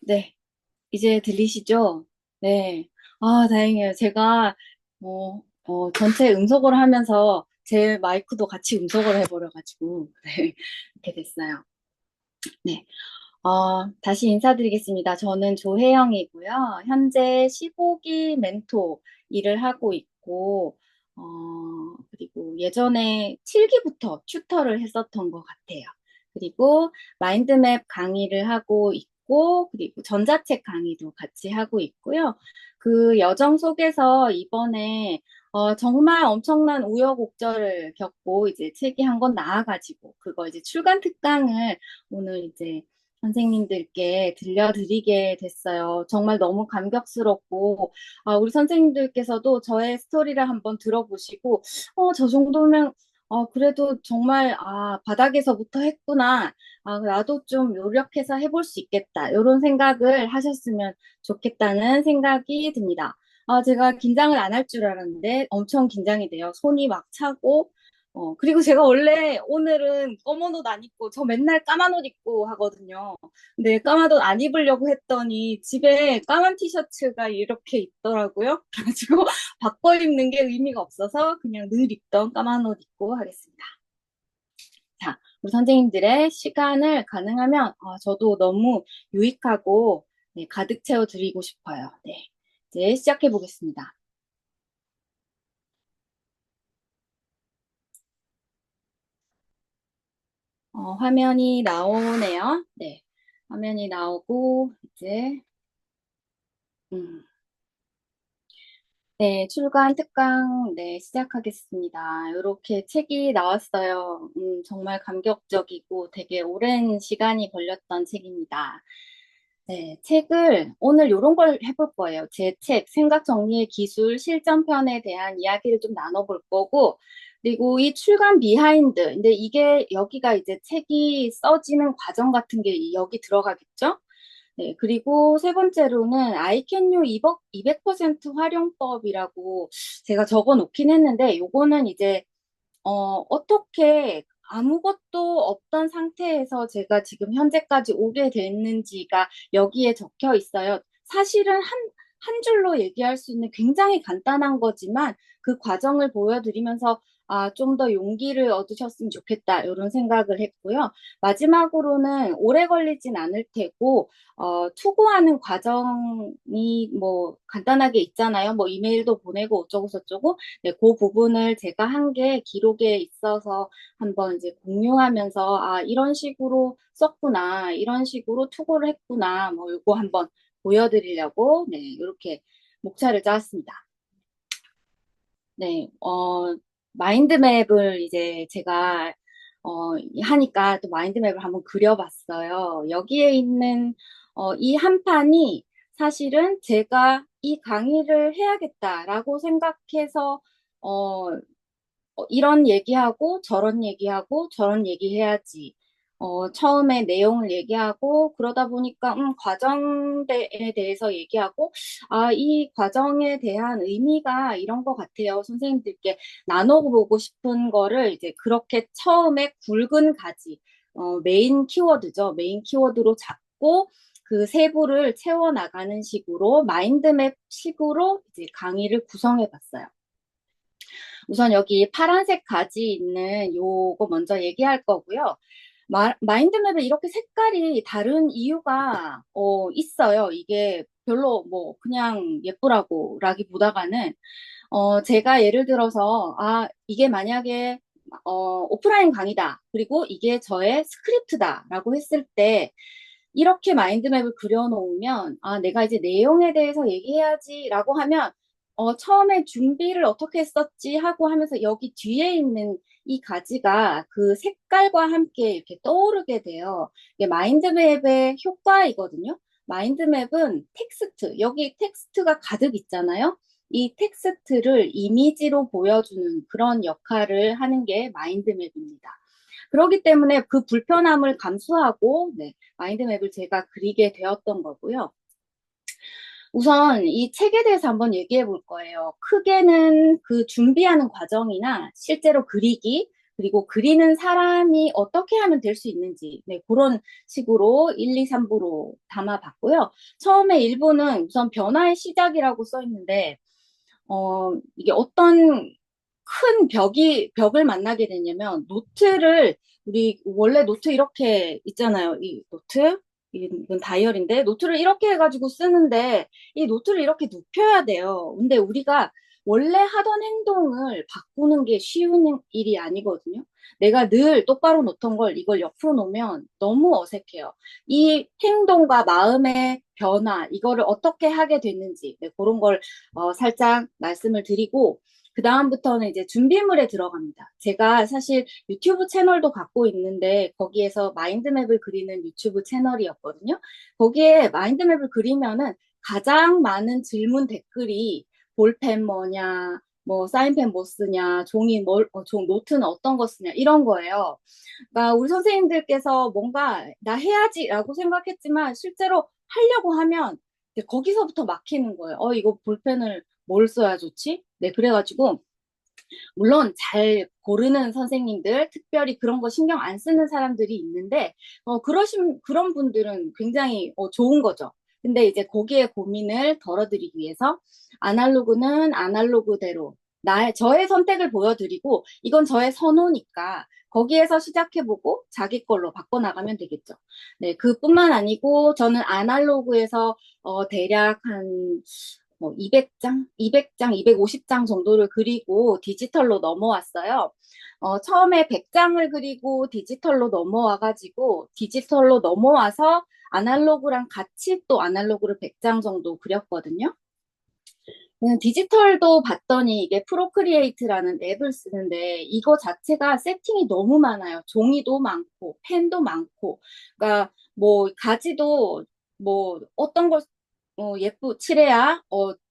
네, 이제 들리시죠? 네. 아, 다행이에요. 제가, 전체 음소거를 하면서 제 마이크도 같이 음소거를 해버려가지고, 네, 이렇게 됐어요. 네. 다시 인사드리겠습니다. 저는 조혜영이고요. 현재 15기 멘토 일을 하고 있고, 어, 그리고 예전에 7기부터 튜터를 했었던 것 같아요. 그리고 마인드맵 강의를 하고 있고, 그리고 전자책 강의도 같이 하고 있고요. 그 여정 속에서 이번에 정말 엄청난 우여곡절을 겪고 이제 책이 한 권 나와가지고 그거 이제 출간 특강을 오늘 이제 선생님들께 들려드리게 됐어요. 정말 너무 감격스럽고, 우리 선생님들께서도 저의 스토리를 한번 들어보시고, 저 정도면, 그래도 정말, 바닥에서부터 했구나. 나도 좀 노력해서 해볼 수 있겠다. 이런 생각을 하셨으면 좋겠다는 생각이 듭니다. 제가 긴장을 안 할 줄 알았는데 엄청 긴장이 돼요. 손이 막 차고, 그리고 제가 원래 오늘은 검은 옷 안 입고, 저 맨날 까만 옷 입고 하거든요. 근데 까만 옷 안 입으려고 했더니 집에 까만 티셔츠가 이렇게 있더라고요. 그래가지고 바꿔 입는 게 의미가 없어서 그냥 늘 입던 까만 옷 입고 하겠습니다. 자, 우리 선생님들의 시간을 가능하면 저도 너무 유익하고 네, 가득 채워드리고 싶어요. 네, 이제 시작해 보겠습니다. 화면이 나오네요. 네. 화면이 나오고, 이제, 음, 네, 출간 특강, 네, 시작하겠습니다. 이렇게 책이 나왔어요. 정말 감격적이고 되게 오랜 시간이 걸렸던 책입니다. 네, 책을 오늘 이런 걸 해볼 거예요. 제 책, 생각 정리의 기술 실전편에 대한 이야기를 좀 나눠볼 거고, 그리고 이 출간 비하인드, 근데 이게 여기가 이제 책이 써지는 과정 같은 게 여기 들어가겠죠? 네, 그리고 세 번째로는 아이캔유 200% 활용법이라고 제가 적어 놓긴 했는데, 요거는 이제 어떻게 아무것도 없던 상태에서 제가 지금 현재까지 오게 됐는지가 여기에 적혀 있어요. 사실은 한 줄로 얘기할 수 있는 굉장히 간단한 거지만 그 과정을 보여드리면서 좀 더 용기를 얻으셨으면 좋겠다. 이런 생각을 했고요. 마지막으로는 오래 걸리진 않을 테고, 투고하는 과정이 뭐 간단하게 있잖아요. 뭐 이메일도 보내고 어쩌고 저쩌고. 네, 그 부분을 제가 한 게 기록에 있어서 한번 이제 공유하면서 이런 식으로 썼구나, 이런 식으로 투고를 했구나, 뭐 이거 한번 보여드리려고 네, 이렇게 목차를 짜왔습니다. 네, 마인드맵을 이제 제가 하니까 또 마인드맵을 한번 그려봤어요. 여기에 있는 이 한 판이 사실은 제가 이 강의를 해야겠다라고 생각해서 어, 이런 얘기하고 저런 얘기하고 저런 얘기해야지. 처음에 내용을 얘기하고 그러다 보니까 과정에 대해서 얘기하고 이 과정에 대한 의미가 이런 것 같아요. 선생님들께 나눠보고 싶은 거를 이제 그렇게 처음에 굵은 가지, 메인 키워드죠. 메인 키워드로 잡고 그 세부를 채워나가는 식으로 마인드맵 식으로 이제 강의를 구성해 봤어요. 우선 여기 파란색 가지 있는 요거 먼저 얘기할 거고요. 마인드맵에 이렇게 색깔이 다른 이유가 있어요. 이게 별로 뭐 그냥 예쁘라고 라기보다가는 제가 예를 들어서 이게 만약에 오프라인 강의다. 그리고 이게 저의 스크립트다라고 했을 때 이렇게 마인드맵을 그려놓으면 내가 이제 내용에 대해서 얘기해야지라고 하면 처음에 준비를 어떻게 했었지 하고 하면서 여기 뒤에 있는 이 가지가 그 색깔과 함께 이렇게 떠오르게 돼요. 이게 마인드맵의 효과이거든요. 마인드맵은 텍스트, 여기 텍스트가 가득 있잖아요. 이 텍스트를 이미지로 보여주는 그런 역할을 하는 게 마인드맵입니다. 그렇기 때문에 그 불편함을 감수하고 네, 마인드맵을 제가 그리게 되었던 거고요. 우선 이 책에 대해서 한번 얘기해 볼 거예요. 크게는 그 준비하는 과정이나 실제로 그리기, 그리고 그리는 사람이 어떻게 하면 될 수 있는지, 네, 그런 식으로 1, 2, 3부로 담아봤고요. 처음에 1부는 우선 변화의 시작이라고 써 있는데, 이게 어떤 큰 벽을 만나게 되냐면, 우리 원래 노트 이렇게 있잖아요. 이 노트. 이건 다이어리인데, 노트를 이렇게 해가지고 쓰는데, 이 노트를 이렇게 눕혀야 돼요. 근데 우리가 원래 하던 행동을 바꾸는 게 쉬운 일이 아니거든요. 내가 늘 똑바로 놓던 걸 이걸 옆으로 놓으면 너무 어색해요. 이 행동과 마음의 변화, 이거를 어떻게 하게 됐는지, 네, 그런 걸 살짝 말씀을 드리고, 그 다음부터는 이제 준비물에 들어갑니다. 제가 사실 유튜브 채널도 갖고 있는데 거기에서 마인드맵을 그리는 유튜브 채널이었거든요. 거기에 마인드맵을 그리면은 가장 많은 질문 댓글이 볼펜 뭐냐, 뭐 사인펜 뭐 쓰냐, 노트는 어떤 거 쓰냐 이런 거예요. 그러니까 우리 선생님들께서 뭔가 나 해야지라고 생각했지만 실제로 하려고 하면 이제 거기서부터 막히는 거예요. 이거 볼펜을 뭘 써야 좋지? 네, 그래가지고 물론 잘 고르는 선생님들, 특별히 그런 거 신경 안 쓰는 사람들이 있는데, 그런 분들은 굉장히 좋은 거죠. 근데 이제 거기에 고민을 덜어드리기 위해서 아날로그는 아날로그대로 저의 선택을 보여드리고, 이건 저의 선호니까 거기에서 시작해보고 자기 걸로 바꿔나가면 되겠죠. 네, 그뿐만 아니고 저는 아날로그에서 대략 한 뭐 200장, 250장 정도를 그리고 디지털로 넘어왔어요. 처음에 100장을 그리고 디지털로 넘어와가지고 디지털로 넘어와서 아날로그랑 같이 또 아날로그를 100장 정도 그렸거든요. 디지털도 봤더니 이게 프로크리에이트라는 앱을 쓰는데 이거 자체가 세팅이 너무 많아요. 종이도 많고 펜도 많고 그러니까 뭐 가지도 뭐 어떤 걸 칠해야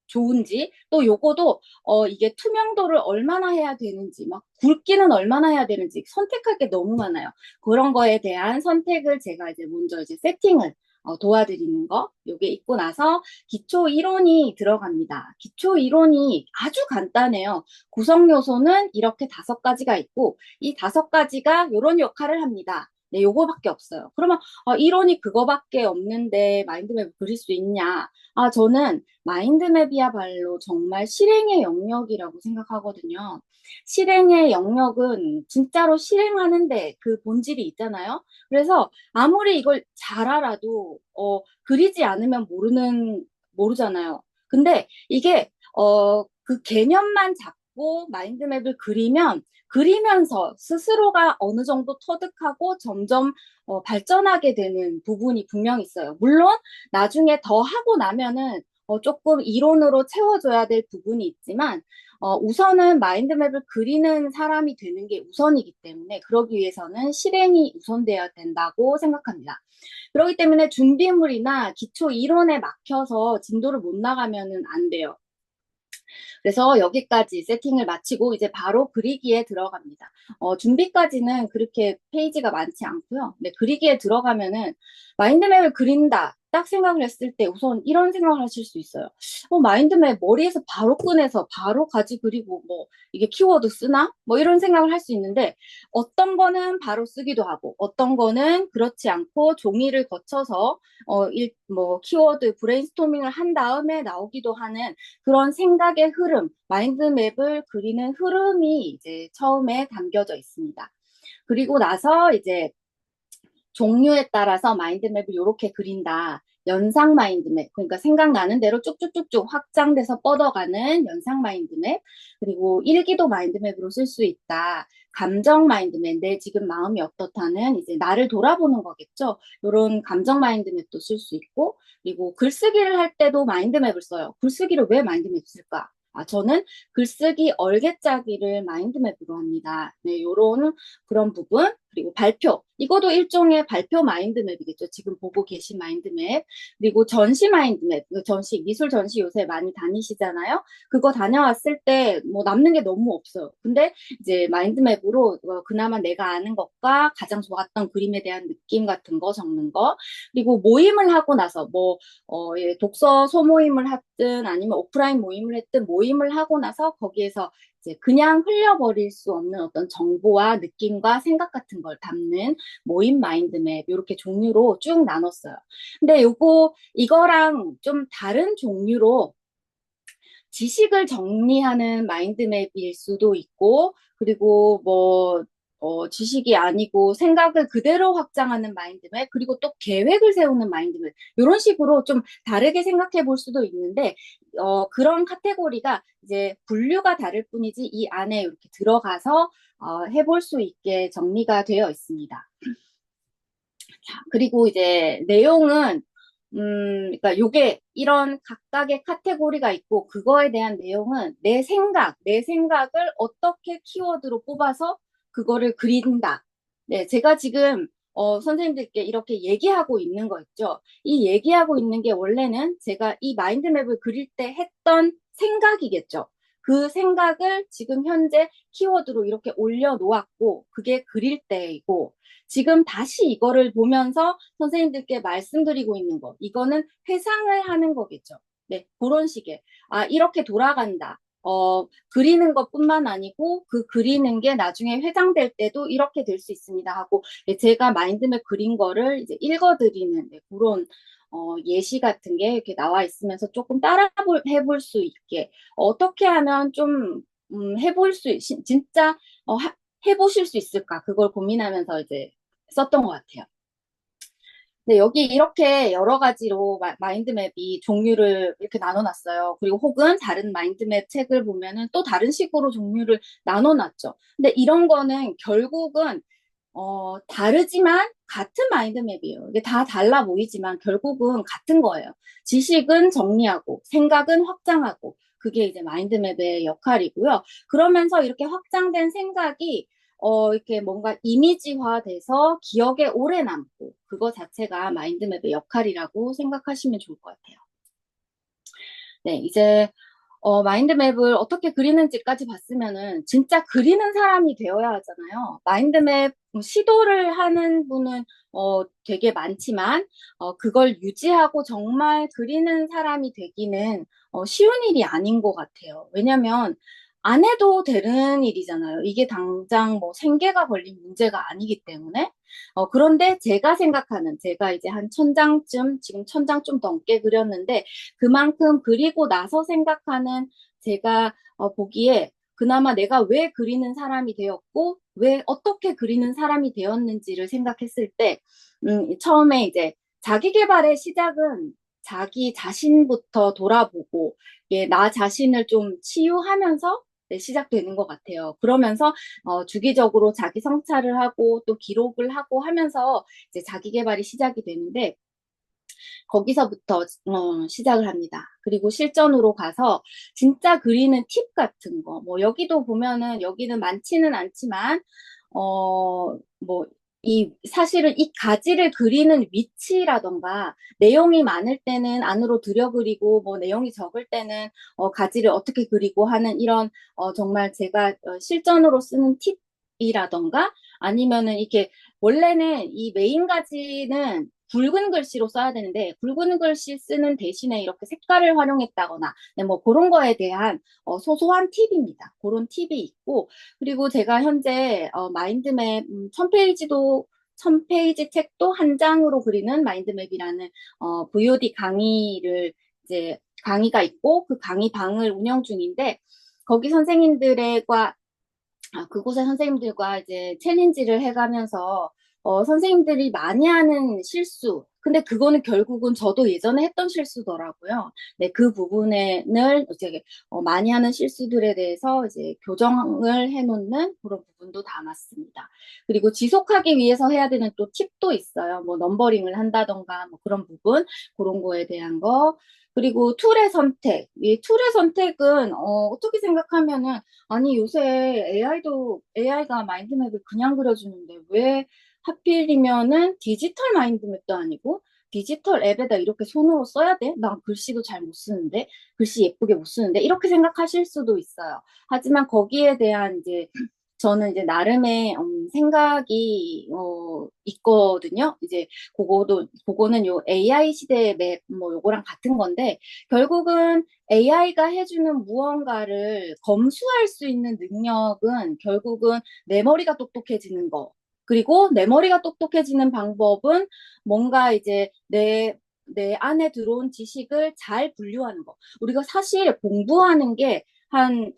좋은지 또 요거도 이게 투명도를 얼마나 해야 되는지 막 굵기는 얼마나 해야 되는지 선택할 게 너무 많아요. 그런 거에 대한 선택을 제가 이제 먼저 이제 세팅을 도와드리는 거 요게 있고 나서 기초 이론이 들어갑니다. 기초 이론이 아주 간단해요. 구성 요소는 이렇게 5가지가 있고 이 5가지가 요런 역할을 합니다. 네, 요거밖에 없어요. 그러면 이론이 그거밖에 없는데 마인드맵을 그릴 수 있냐? 저는 마인드맵이야말로 정말 실행의 영역이라고 생각하거든요. 실행의 영역은 진짜로 실행하는데 그 본질이 있잖아요. 그래서 아무리 이걸 잘 알아도 그리지 않으면 모르잖아요. 근데 이게 그 개념만 잡고 마인드맵을 그리면서 스스로가 어느 정도 터득하고 점점 발전하게 되는 부분이 분명히 있어요. 물론 나중에 더 하고 나면은 조금 이론으로 채워줘야 될 부분이 있지만 우선은 마인드맵을 그리는 사람이 되는 게 우선이기 때문에 그러기 위해서는 실행이 우선되어야 된다고 생각합니다. 그렇기 때문에 준비물이나 기초 이론에 막혀서 진도를 못 나가면은 안 돼요. 그래서 여기까지 세팅을 마치고 이제 바로 그리기에 들어갑니다. 준비까지는 그렇게 페이지가 많지 않고요. 근데 그리기에 들어가면은 마인드맵을 그린다. 딱 생각을 했을 때 우선 이런 생각을 하실 수 있어요. 마인드맵 머리에서 바로 꺼내서 바로 가지 그리고 뭐 이게 키워드 쓰나? 뭐 이런 생각을 할 수 있는데 어떤 거는 바로 쓰기도 하고 어떤 거는 그렇지 않고 종이를 거쳐서 뭐 키워드 브레인스토밍을 한 다음에 나오기도 하는 그런 생각의 흐름, 마인드맵을 그리는 흐름이 이제 처음에 담겨져 있습니다. 그리고 나서 이제 종류에 따라서 마인드맵을 이렇게 그린다. 연상 마인드맵, 그러니까 생각나는 대로 쭉쭉쭉쭉 확장돼서 뻗어가는 연상 마인드맵, 그리고 일기도 마인드맵으로 쓸 수 있다. 감정 마인드맵, 내 지금 마음이 어떻다는 이제 나를 돌아보는 거겠죠. 이런 감정 마인드맵도 쓸 수 있고, 그리고 글쓰기를 할 때도 마인드맵을 써요. 글쓰기를 왜 마인드맵 쓸까? 저는 글쓰기 얼개짜기를 마인드맵으로 합니다. 네, 요런 그런 부분, 그리고 발표. 이것도 일종의 발표 마인드맵이겠죠. 지금 보고 계신 마인드맵. 그리고 전시 마인드맵, 그 전시, 미술 전시 요새 많이 다니시잖아요. 그거 다녀왔을 때 뭐 남는 게 너무 없어요. 근데 이제 마인드맵으로 그나마 내가 아는 것과 가장 좋았던 그림에 대한 느낌 같은 거 적는 거. 그리고 모임을 하고 나서 뭐, 예, 독서 소모임을 했든 아니면 오프라인 모임을 했든 모임을 하고 나서 거기에서 이제 그냥 흘려버릴 수 없는 어떤 정보와 느낌과 생각 같은 걸 담는 모임 마인드맵 이렇게 종류로 쭉 나눴어요. 근데 이거랑 좀 다른 종류로 지식을 정리하는 마인드맵일 수도 있고, 그리고 뭐, 지식이 아니고 생각을 그대로 확장하는 마인드맵, 그리고 또 계획을 세우는 마인드맵, 이런 식으로 좀 다르게 생각해 볼 수도 있는데, 그런 카테고리가 이제 분류가 다를 뿐이지 이 안에 이렇게 들어가서 해볼 수 있게 정리가 되어 있습니다. 자, 그리고 이제 내용은 그러니까 요게 이런 각각의 카테고리가 있고 그거에 대한 내용은 내 생각을 어떻게 키워드로 뽑아서 그거를 그린다. 네, 제가 지금 선생님들께 이렇게 얘기하고 있는 거 있죠. 이 얘기하고 있는 게 원래는 제가 이 마인드맵을 그릴 때 했던 생각이겠죠. 그 생각을 지금 현재 키워드로 이렇게 올려놓았고 그게 그릴 때이고 지금 다시 이거를 보면서 선생님들께 말씀드리고 있는 거. 이거는 회상을 하는 거겠죠. 네, 그런 식의. 아, 이렇게 돌아간다. 그리는 것뿐만 아니고 그 그리는 게 나중에 회상될 때도 이렇게 될 수 있습니다 하고 네, 제가 마인드맵 그린 거를 이제 읽어드리는 네, 그런 예시 같은 게 이렇게 나와 있으면서 조금 해볼 수 있게 어떻게 하면 좀 해볼 진짜 해보실 수 있을까 그걸 고민하면서 이제 썼던 것 같아요. 네, 여기 이렇게 여러 가지로 마인드맵이 종류를 이렇게 나눠놨어요. 그리고 혹은 다른 마인드맵 책을 보면은 또 다른 식으로 종류를 나눠놨죠. 근데 이런 거는 결국은, 다르지만 같은 마인드맵이에요. 이게 다 달라 보이지만 결국은 같은 거예요. 지식은 정리하고, 생각은 확장하고, 그게 이제 마인드맵의 역할이고요. 그러면서 이렇게 확장된 생각이 이렇게 뭔가 이미지화 돼서 기억에 오래 남고, 그거 자체가 마인드맵의 역할이라고 생각하시면 좋을 것 같아요. 네, 이제, 마인드맵을 어떻게 그리는지까지 봤으면은, 진짜 그리는 사람이 되어야 하잖아요. 마인드맵 시도를 하는 분은, 되게 많지만, 그걸 유지하고 정말 그리는 사람이 되기는, 쉬운 일이 아닌 것 같아요. 왜냐면, 안 해도 되는 일이잖아요. 이게 당장 뭐 생계가 걸린 문제가 아니기 때문에. 그런데 제가 이제 한 1000장쯤, 지금 1000장 좀 넘게 그렸는데, 그만큼 그리고 나서 생각하는 제가 보기에 그나마 내가 왜 그리는 사람이 되었고, 왜 어떻게 그리는 사람이 되었는지를 생각했을 때, 처음에 이제 자기 개발의 시작은 자기 자신부터 돌아보고, 예, 나 자신을 좀 치유하면서 네, 시작되는 것 같아요. 그러면서 주기적으로 자기 성찰을 하고 또 기록을 하고 하면서 이제 자기 개발이 시작이 되는데 거기서부터 시작을 합니다. 그리고 실전으로 가서 진짜 그리는 팁 같은 거, 뭐 여기도 보면은 여기는 많지는 않지만 뭐 사실은 이 가지를 그리는 위치라던가 내용이 많을 때는 안으로 들여 그리고 뭐 내용이 적을 때는 가지를 어떻게 그리고 하는 이런 정말 제가 실전으로 쓰는 팁이라던가 아니면은 이렇게 원래는 이 메인 가지는 붉은 글씨로 써야 되는데 붉은 글씨 쓰는 대신에 이렇게 색깔을 활용했다거나 네, 뭐 그런 거에 대한 소소한 팁입니다. 그런 팁이 있고 그리고 제가 현재 마인드맵 1000페이지도 1000페이지 책도 한 장으로 그리는 마인드맵이라는 VOD 강의를 이제 강의가 있고 그 강의 방을 운영 중인데 거기 선생님들과 그곳의 선생님들과 이제 챌린지를 해가면서 선생님들이 많이 하는 실수. 근데 그거는 결국은 저도 예전에 했던 실수더라고요. 네, 그 부분을 이제 많이 하는 실수들에 대해서 이제 교정을 해놓는 그런 부분도 담았습니다. 그리고 지속하기 위해서 해야 되는 또 팁도 있어요. 뭐 넘버링을 한다던가 뭐 그런 부분, 그런 거에 대한 거. 그리고 툴의 선택. 이 툴의 선택은 어떻게 생각하면은 아니, 요새 AI가 마인드맵을 그냥 그려주는데 왜 하필이면은 디지털 마인드맵도 아니고 디지털 앱에다 이렇게 손으로 써야 돼? 난 글씨도 잘 못 쓰는데, 글씨 예쁘게 못 쓰는데, 이렇게 생각하실 수도 있어요. 하지만 거기에 대한 이제 저는 이제 나름의 생각이 있거든요. 이제 그거는 요 AI 시대의 맵 뭐 요거랑 같은 건데 결국은 AI가 해주는 무언가를 검수할 수 있는 능력은 결국은 내 머리가 똑똑해지는 거. 그리고 내 머리가 똑똑해지는 방법은 뭔가 이제 내 안에 들어온 지식을 잘 분류하는 거. 우리가 사실 공부하는 게 한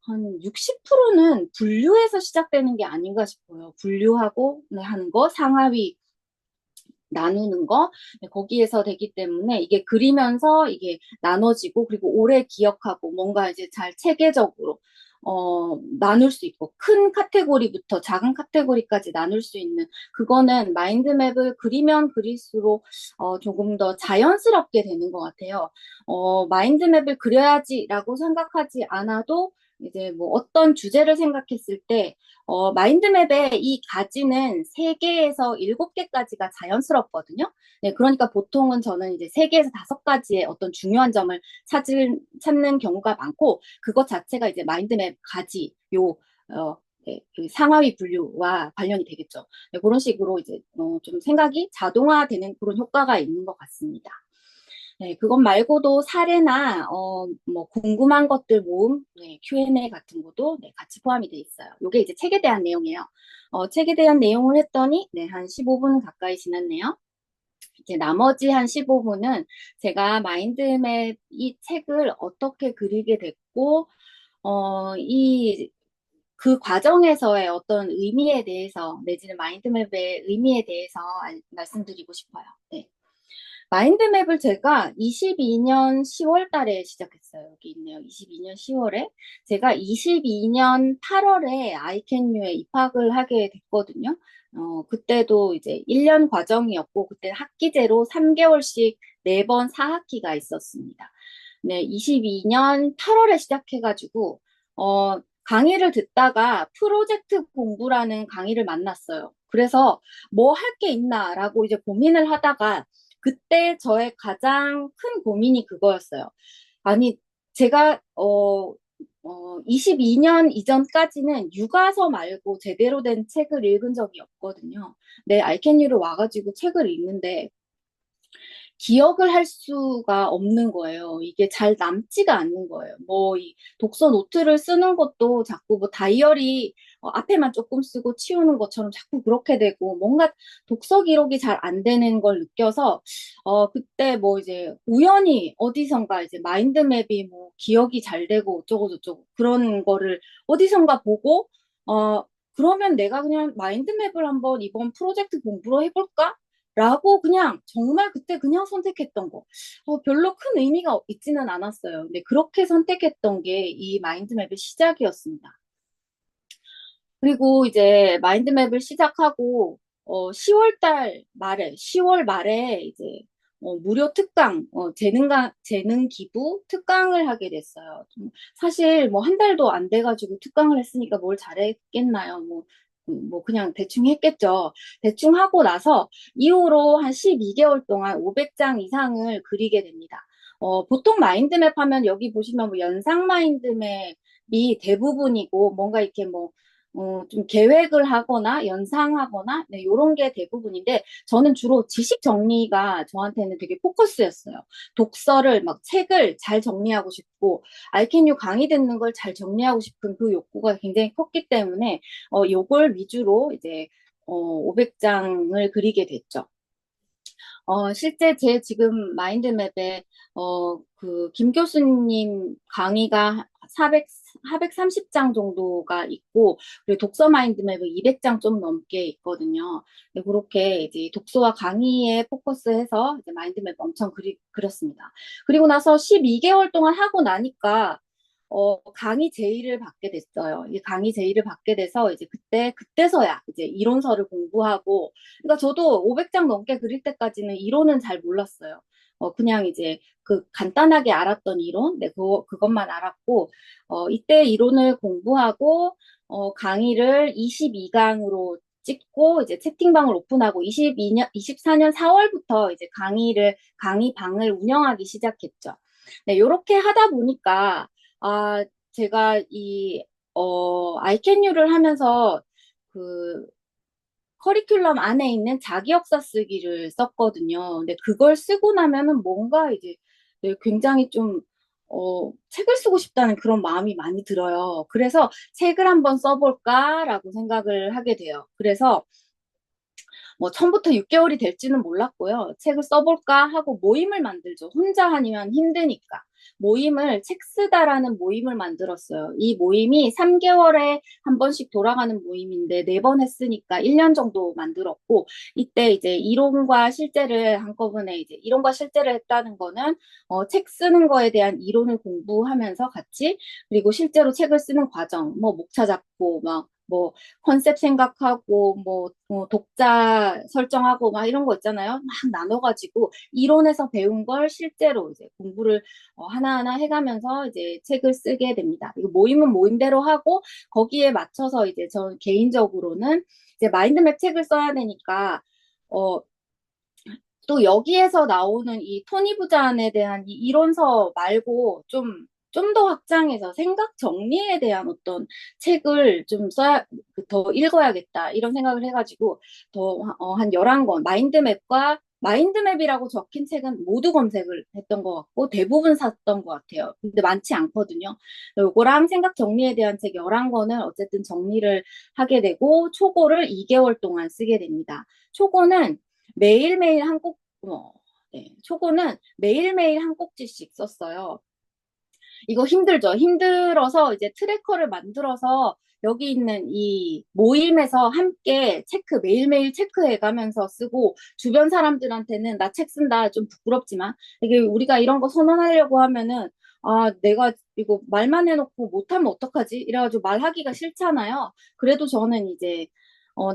60%는 분류에서 시작되는 게 아닌가 싶어요. 분류하고 네, 하는 거, 상하위 나누는 거, 네, 거기에서 되기 때문에 이게 그리면서 이게 나눠지고 그리고 오래 기억하고 뭔가 이제 잘 체계적으로 나눌 수 있고 큰 카테고리부터 작은 카테고리까지 나눌 수 있는 그거는 마인드맵을 그리면 그릴수록 조금 더 자연스럽게 되는 것 같아요. 마인드맵을 그려야지라고 생각하지 않아도 이제 뭐 어떤 주제를 생각했을 때 마인드맵의 이 가지는 3개에서 7개까지가 자연스럽거든요. 네, 그러니까 보통은 저는 이제 3개에서 5가지의 어떤 중요한 점을 찾는 경우가 많고, 그것 자체가 이제 마인드맵 가지, 네, 그 상하위 분류와 관련이 되겠죠. 네, 그런 식으로 이제 좀 생각이 자동화되는 그런 효과가 있는 것 같습니다. 네, 그것 말고도 사례나, 뭐, 궁금한 것들 모음, 네, Q&A 같은 것도, 네, 같이 포함이 돼 있어요. 요게 이제 책에 대한 내용이에요. 책에 대한 내용을 했더니, 네, 한 15분 가까이 지났네요. 이제 나머지 한 15분은 제가 마인드맵 이 책을 어떻게 그리게 됐고, 그 과정에서의 어떤 의미에 대해서, 내지는 마인드맵의 의미에 대해서 말씀드리고 싶어요. 네. 마인드맵을 제가 22년 10월 달에 시작했어요. 여기 있네요. 22년 10월에. 제가 22년 8월에 아이캔유에 입학을 하게 됐거든요. 그때도 이제 1년 과정이었고, 그때 학기제로 3개월씩 4번 4학기가 있었습니다. 네, 22년 8월에 시작해가지고, 강의를 듣다가 프로젝트 공부라는 강의를 만났어요. 그래서 뭐 할 게 있나라고 이제 고민을 하다가 그때 저의 가장 큰 고민이 그거였어요. 아니, 제가, 22년 이전까지는 육아서 말고 제대로 된 책을 읽은 적이 없거든요. 내 알케니로 와가지고 책을 읽는데, 기억을 할 수가 없는 거예요. 이게 잘 남지가 않는 거예요. 뭐, 이 독서 노트를 쓰는 것도 자꾸 뭐 다이어리 앞에만 조금 쓰고 치우는 것처럼 자꾸 그렇게 되고, 뭔가 독서 기록이 잘 안 되는 걸 느껴서, 그때 뭐 이제 우연히 어디선가 이제 마인드맵이 뭐 기억이 잘 되고 어쩌고저쩌고 그런 거를 어디선가 보고, 어, 그러면 내가 그냥 마인드맵을 한번 이번 프로젝트 공부로 해볼까? 라고 그냥 정말 그때 그냥 선택했던 거. 별로 큰 의미가 있지는 않았어요. 근데 그렇게 선택했던 게 이 마인드맵의 시작이었습니다. 그리고 이제 마인드맵을 시작하고 10월 달 말에 10월 말에 이제 무료 특강 재능 기부 특강을 하게 됐어요. 사실 뭐 한 달도 안 돼가지고 특강을 했으니까 뭘 잘했겠나요? 뭐 그냥 대충 했겠죠. 대충 하고 나서 이후로 한 12개월 동안 500장 이상을 그리게 됩니다. 보통 마인드맵 하면 여기 보시면 뭐 연상 마인드맵이 대부분이고 뭔가 이렇게 뭐 좀 계획을 하거나 연상하거나 네, 이런 게 대부분인데 저는 주로 지식 정리가 저한테는 되게 포커스였어요. 독서를 막 책을 잘 정리하고 싶고 알케뉴 강의 듣는 걸 잘 정리하고 싶은 그 욕구가 굉장히 컸기 때문에 요걸 위주로 이제 500장을 그리게 됐죠. 실제 제 지금 마인드맵에, 김 교수님 강의가 430장 정도가 있고, 그리고 독서 마인드맵은 200장 좀 넘게 있거든요. 네, 그렇게 이제 독서와 강의에 포커스해서 이제 마인드맵 엄청 그렸습니다. 그리고 나서 12개월 동안 하고 나니까, 강의 제의를 받게 됐어요. 이 강의 제의를 받게 돼서 이제 그때서야 이제 이론서를 공부하고, 그러니까 저도 500장 넘게 그릴 때까지는 이론은 잘 몰랐어요. 그냥 이제 그 간단하게 알았던 이론, 네, 그것만 알았고, 이때 이론을 공부하고, 강의를 22강으로 찍고 이제 채팅방을 오픈하고 24년 4월부터 이제 강의방을 운영하기 시작했죠. 네, 요렇게 하다 보니까, 아, 제가 아이캔유를 하면서 그 커리큘럼 안에 있는 자기 역사 쓰기를 썼거든요. 근데 그걸 쓰고 나면은 뭔가 이제 네, 굉장히 좀, 책을 쓰고 싶다는 그런 마음이 많이 들어요. 그래서 책을 한번 써볼까라고 생각을 하게 돼요. 그래서 뭐 처음부터 6개월이 될지는 몰랐고요. 책을 써볼까 하고 모임을 만들죠. 혼자 하면 힘드니까. 책 쓰다라는 모임을 만들었어요. 이 모임이 3개월에 한 번씩 돌아가는 모임인데 4번 했으니까 1년 정도 만들었고 이때 이제 이론과 실제를 한꺼번에 이제 이론과 실제를 했다는 거는 책 쓰는 거에 대한 이론을 공부하면서 같이 그리고 실제로 책을 쓰는 과정, 뭐 목차 잡고 막 뭐 컨셉 생각하고 독자 설정하고 막 이런 거 있잖아요. 막 나눠가지고 이론에서 배운 걸 실제로 이제 공부를 하나하나 해가면서 이제 책을 쓰게 됩니다. 이거 모임은 모임대로 하고 거기에 맞춰서 이제 저 개인적으로는 이제 마인드맵 책을 써야 되니까 어, 또 여기에서 나오는 이 토니 부자안에 대한 이 이론서 말고 좀 더 확장해서 생각 정리에 대한 어떤 책을 좀 더 읽어야겠다, 이런 생각을 해가지고, 한 11권, 마인드맵이라고 적힌 책은 모두 검색을 했던 것 같고, 대부분 샀던 것 같아요. 근데 많지 않거든요. 요거랑 생각 정리에 대한 책 11권을 어쨌든 정리를 하게 되고, 초고를 2개월 동안 쓰게 됩니다. 초고는 매일매일 초고는 매일매일 한 꼭지씩 썼어요. 이거 힘들죠. 힘들어서 이제 트래커를 만들어서 여기 있는 이 모임에서 함께 매일매일 체크해 가면서 쓰고, 주변 사람들한테는 나 책 쓴다, 좀 부끄럽지만, 이게 우리가 이런 거 선언하려고 하면은, 내가 이거 말만 해놓고 못하면 어떡하지? 이래가지고 말하기가 싫잖아요. 그래도 저는 이제,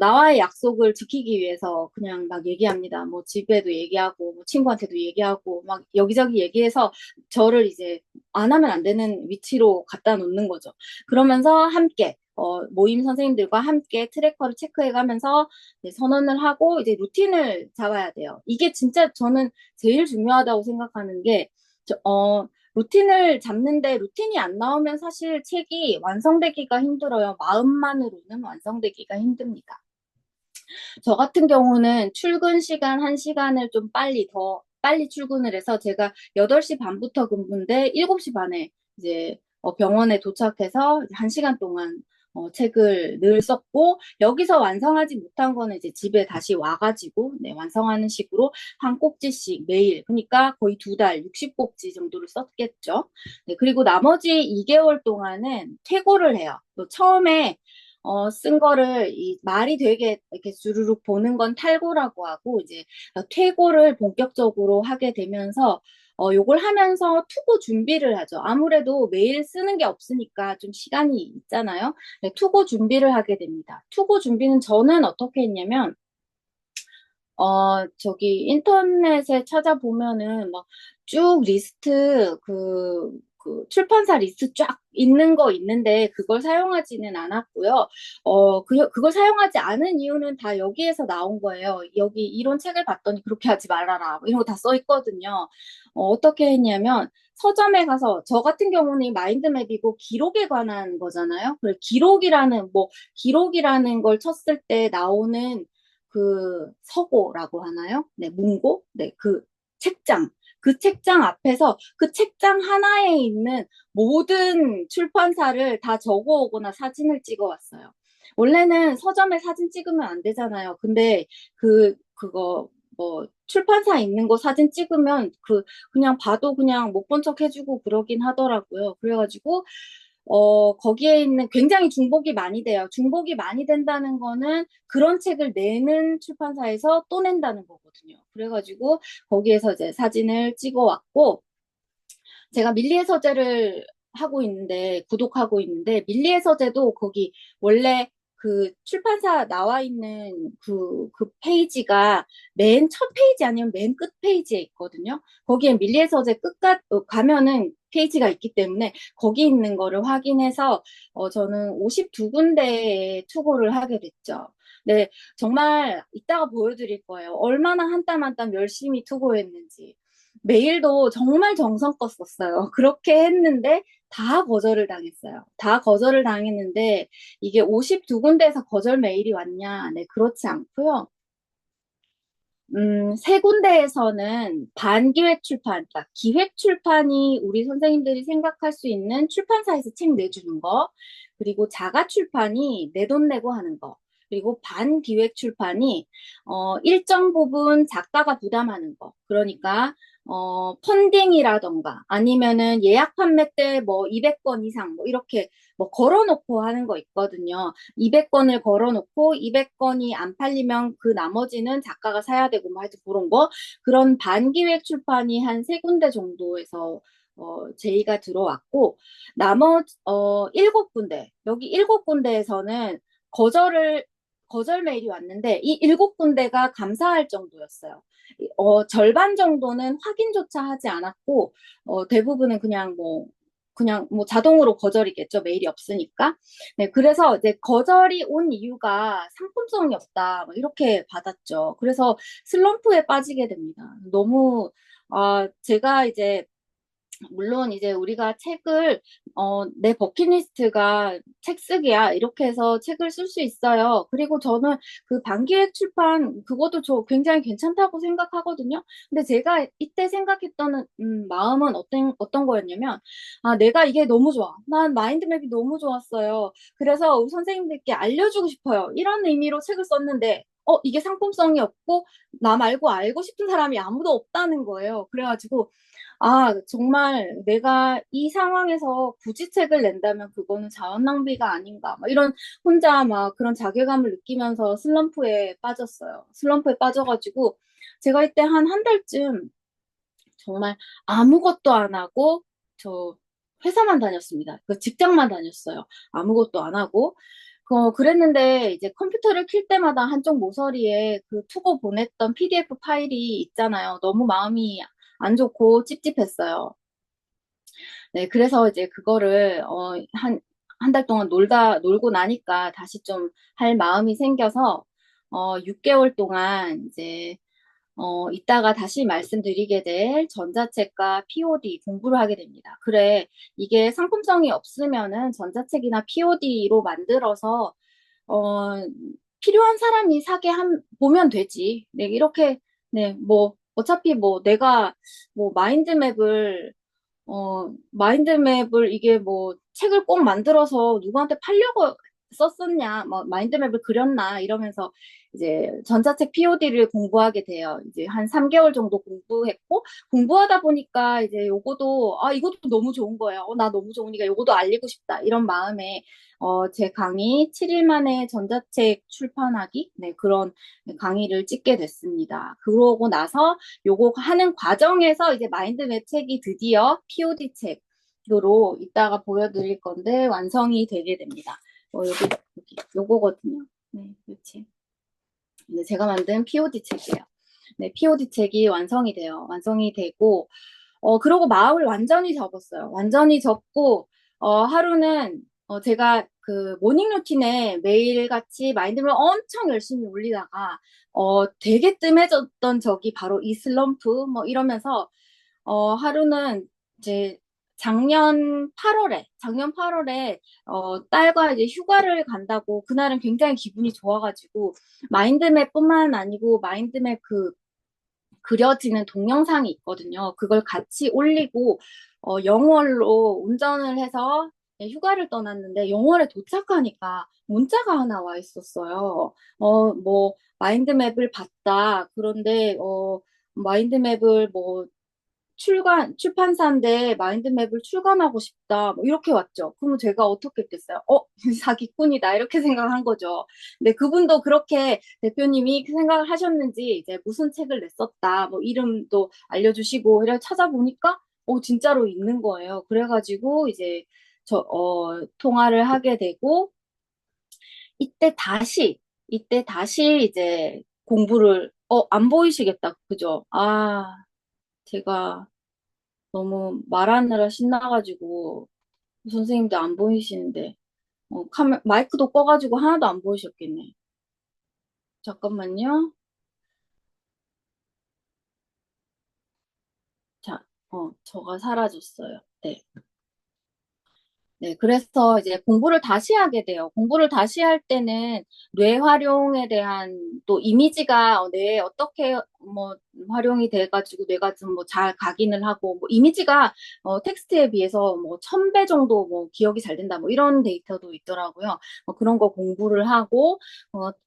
나와의 약속을 지키기 위해서 그냥 막 얘기합니다. 뭐 집에도 얘기하고, 뭐 친구한테도 얘기하고, 막 여기저기 얘기해서 저를 이제 안 하면 안 되는 위치로 갖다 놓는 거죠. 그러면서 함께, 모임 선생님들과 함께 트래커를 체크해 가면서 선언을 하고 이제 루틴을 잡아야 돼요. 이게 진짜 저는 제일 중요하다고 생각하는 게, 루틴을 잡는데 루틴이 안 나오면 사실 책이 완성되기가 힘들어요. 마음만으로는 완성되기가 힘듭니다. 저 같은 경우는 출근 시간 1시간을 좀 더 빨리 출근을 해서 제가 8시 반부터 근무인데 7시 반에 이제 병원에 도착해서 1시간 동안 책을 늘 썼고, 여기서 완성하지 못한 거는 이제 집에 다시 와가지고 네, 완성하는 식으로 한 꼭지씩 매일, 그러니까 거의 2달 60꼭지 정도를 썼겠죠. 네, 그리고 나머지 2개월 동안은 퇴고를 해요. 또 처음에 쓴 거를 말이 되게 이렇게 주르륵 보는 건 탈고라고 하고, 이제 퇴고를 본격적으로 하게 되면서 요걸 하면서 투고 준비를 하죠. 아무래도 매일 쓰는 게 없으니까 좀 시간이 있잖아요. 네, 투고 준비를 하게 됩니다. 투고 준비는 저는 어떻게 했냐면, 저기 인터넷에 찾아보면은 막 쭉 리스트 그 출판사 리스트 쫙 있는 거 있는데 그걸 사용하지는 않았고요. 그걸 사용하지 않은 이유는 다 여기에서 나온 거예요. 여기 이론 책을 봤더니 그렇게 하지 말아라, 뭐 이런 거 다 써 있거든요. 어떻게 했냐면 서점에 가서, 저 같은 경우는 이 마인드맵이고 기록에 관한 거잖아요. 그래, 기록이라는 걸 쳤을 때 나오는 그 서고라고 하나요? 네, 문고? 네, 책장. 그 책장 앞에서 그 책장 하나에 있는 모든 출판사를 다 적어오거나 사진을 찍어 왔어요. 원래는 서점에 사진 찍으면 안 되잖아요. 근데 그거 뭐 출판사 있는 거 사진 찍으면 그냥 봐도 그냥 못 본 척 해주고 그러긴 하더라고요. 그래가지고 거기에 있는 굉장히 중복이 많이 돼요. 중복이 많이 된다는 거는 그런 책을 내는 출판사에서 또 낸다는 거거든요. 그래가지고 거기에서 이제 사진을 찍어 왔고, 제가 밀리의 서재를 구독하고 있는데, 밀리의 서재도 거기 원래 그 출판사 나와 있는 그 페이지가 맨 첫 페이지 아니면 맨 끝 페이지에 있거든요. 거기에 밀리의 서재 가면은 페이지가 있기 때문에 거기 있는 거를 확인해서 저는 52군데에 투고를 하게 됐죠. 네, 정말 이따가 보여드릴 거예요. 얼마나 한 땀 한 땀 열심히 투고했는지. 메일도 정말 정성껏 썼어요. 그렇게 했는데 다 거절을 당했어요. 다 거절을 당했는데 이게 52군데에서 거절 메일이 왔냐? 네, 그렇지 않고요. 세 군데에서는 반기획 출판, 그러니까 기획 출판이 우리 선생님들이 생각할 수 있는 출판사에서 책 내주는 거, 그리고 자가 출판이 내 돈 내고 하는 거, 그리고 반기획 출판이 일정 부분 작가가 부담하는 거. 그러니까 펀딩이라던가 아니면은 예약 판매 때 뭐 200권 이상 뭐 이렇게 뭐 걸어놓고 하는 거 있거든요. 200권을 걸어놓고 200권이 안 팔리면 그 나머지는 작가가 사야 되고 뭐 하여튼 그런 거. 그런 반기획 출판이 한 세 군데 정도에서 제의가 들어왔고 나머지 7군데 여기 7군데에서는 거절을 거절 메일이 왔는데 이 7군데가 감사할 정도였어요. 절반 정도는 확인조차 하지 않았고 대부분은 그냥 뭐 자동으로 거절이겠죠. 메일이 없으니까. 네, 그래서 이제 거절이 온 이유가 상품성이 없다. 뭐 이렇게 받았죠. 그래서 슬럼프에 빠지게 됩니다. 너무, 제가 이제 물론 이제 우리가 책을 내 버킷리스트가 책 쓰기야 이렇게 해서 책을 쓸 수 있어요. 그리고 저는 그 반기획 출판 그것도 저 굉장히 괜찮다고 생각하거든요. 근데 제가 이때 생각했던 마음은 어떤 거였냐면 내가 이게 너무 좋아. 난 마인드맵이 너무 좋았어요. 그래서 우리 선생님들께 알려주고 싶어요. 이런 의미로 책을 썼는데 이게 상품성이 없고 나 말고 알고 싶은 사람이 아무도 없다는 거예요. 그래가지고 정말 내가 이 상황에서 굳이 책을 낸다면 그거는 자원 낭비가 아닌가. 막 이런 혼자 막 그런 자괴감을 느끼면서 슬럼프에 빠졌어요. 슬럼프에 빠져가지고 제가 이때 한 달쯤 정말 아무것도 안 하고 저 회사만 다녔습니다. 그 직장만 다녔어요. 아무것도 안 하고. 그랬는데 이제 컴퓨터를 킬 때마다 한쪽 모서리에 그 투고 보냈던 PDF 파일이 있잖아요. 너무 마음이 안 좋고 찝찝했어요. 네, 그래서 이제 그거를, 한 달 동안 놀고 나니까 다시 좀 할 마음이 생겨서, 6개월 동안 이제, 이따가 다시 말씀드리게 될 전자책과 POD 공부를 하게 됩니다. 그래, 이게 상품성이 없으면은 전자책이나 POD로 만들어서, 어, 필요한 사람이 보면 되지. 네, 이렇게, 네, 뭐, 어차피 뭐 내가 뭐 마인드맵을 이게 뭐 책을 꼭 만들어서 누구한테 팔려고 썼었냐, 뭐 마인드맵을 그렸나 이러면서 이제 전자책 POD를 공부하게 돼요. 이제 한 3개월 정도 공부했고 공부하다 보니까 이제 요거도 이것도 너무 좋은 거예요. 나 너무 좋으니까 요거도 알리고 싶다. 이런 마음에 제 강의 7일 만에 전자책 출판하기 네, 그런 강의를 찍게 됐습니다. 그러고 나서 요거 하는 과정에서 이제 마인드맵 책이 드디어 POD 책으로 이따가 보여드릴 건데 완성이 되게 됩니다. 여기 요거거든요. 네, 이 책. 네, 제가 만든 POD 책이에요. 네, POD 책이 완성이 돼요. 완성이 되고 그러고 마음을 완전히 접었어요. 완전히 접고, 하루는, 제가 그 모닝 루틴에 매일같이 마인드를 엄청 열심히 올리다가, 되게 뜸해졌던 적이 바로 이 슬럼프, 뭐 이러면서, 하루는 이제 작년 8월에, 딸과 이제 휴가를 간다고, 그날은 굉장히 기분이 좋아가지고, 마인드맵뿐만 아니고, 마인드맵 그려지는 동영상이 있거든요. 그걸 같이 올리고, 영월로 운전을 해서 휴가를 떠났는데, 영월에 도착하니까 문자가 하나 와 있었어요. 마인드맵을 봤다. 그런데, 마인드맵을 출판사인데 마인드맵을 출간하고 싶다. 뭐 이렇게 왔죠. 그러면 제가 어떻게 했겠어요? 사기꾼이다. 이렇게 생각한 거죠. 근데 그분도 그렇게 대표님이 그 생각을 하셨는지 이제 무슨 책을 냈었다. 뭐 이름도 알려주시고 이래 찾아보니까 진짜로 있는 거예요. 그래가지고 이제 통화를 하게 되고 이때 다시 이제 공부를 안 보이시겠다. 그죠? 제가 너무 말하느라 신나가지고 선생님도 안 보이시는데 마이크도 꺼가지고 하나도 안 보이셨겠네. 잠깐만요. 자, 저가 사라졌어요. 네. 네, 그래서 이제 공부를 다시 하게 돼요. 공부를 다시 할 때는 뇌 활용에 대한 또 이미지가 뇌에 어떻게 뭐 활용이 돼가지고 뇌가 좀 뭐 잘 각인을 하고 뭐 이미지가 텍스트에 비해서 뭐 1000배 정도 뭐 기억이 잘 된다 뭐 이런 데이터도 있더라고요. 그런 거 공부를 하고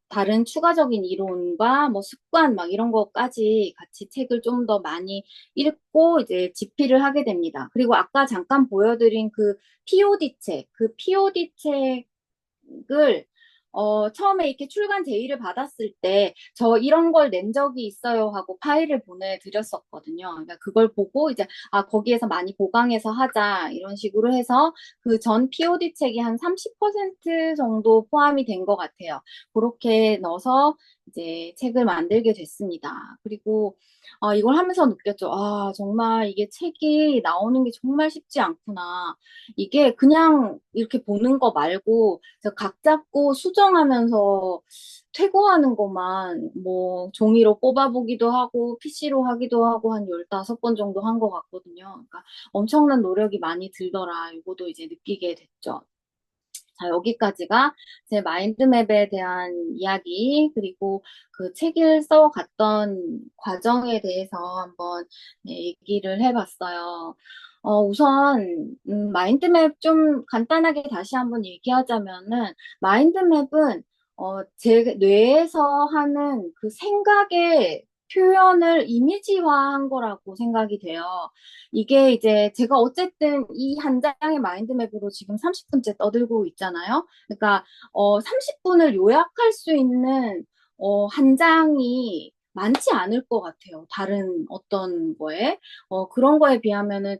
다른 추가적인 이론과 뭐 습관 막 이런 거까지 같이 책을 좀 더 많이 읽고 이제 집필을 하게 됩니다. 그리고 아까 잠깐 보여드린 그 POD 책, 그 POD 책을 처음에 이렇게 출간 제의를 받았을 때, 저 이런 걸 낸 적이 있어요 하고 파일을 보내드렸었거든요. 그러니까 그걸 보고 이제, 아, 거기에서 많이 보강해서 하자, 이런 식으로 해서 그 전 POD 책이 한 30% 정도 포함이 된 것 같아요. 그렇게 넣어서 이제 책을 만들게 됐습니다. 그리고 이걸 하면서 느꼈죠. 아, 정말 이게 책이 나오는 게 정말 쉽지 않구나. 이게 그냥 이렇게 보는 거 말고 각 잡고 수정하면서 퇴고하는 것만 뭐 종이로 뽑아보기도 하고 PC로 하기도 하고 한 15번 정도 한 것 같거든요. 그러니까 엄청난 노력이 많이 들더라. 이거도 이제 느끼게 됐죠. 자, 여기까지가 제 마인드맵에 대한 이야기, 그리고 그 책을 써갔던 과정에 대해서 한번 네, 얘기를 해봤어요. 우선, 마인드맵 좀 간단하게 다시 한번 얘기하자면은, 마인드맵은, 제 뇌에서 하는 그 생각의 표현을 이미지화한 거라고 생각이 돼요. 이게 이제 제가 어쨌든 이 한 장의 마인드맵으로 지금 30분째 떠들고 있잖아요. 그러니까 30분을 요약할 수 있는 한 장이 많지 않을 것 같아요. 다른 어떤 거에. 그런 거에 비하면은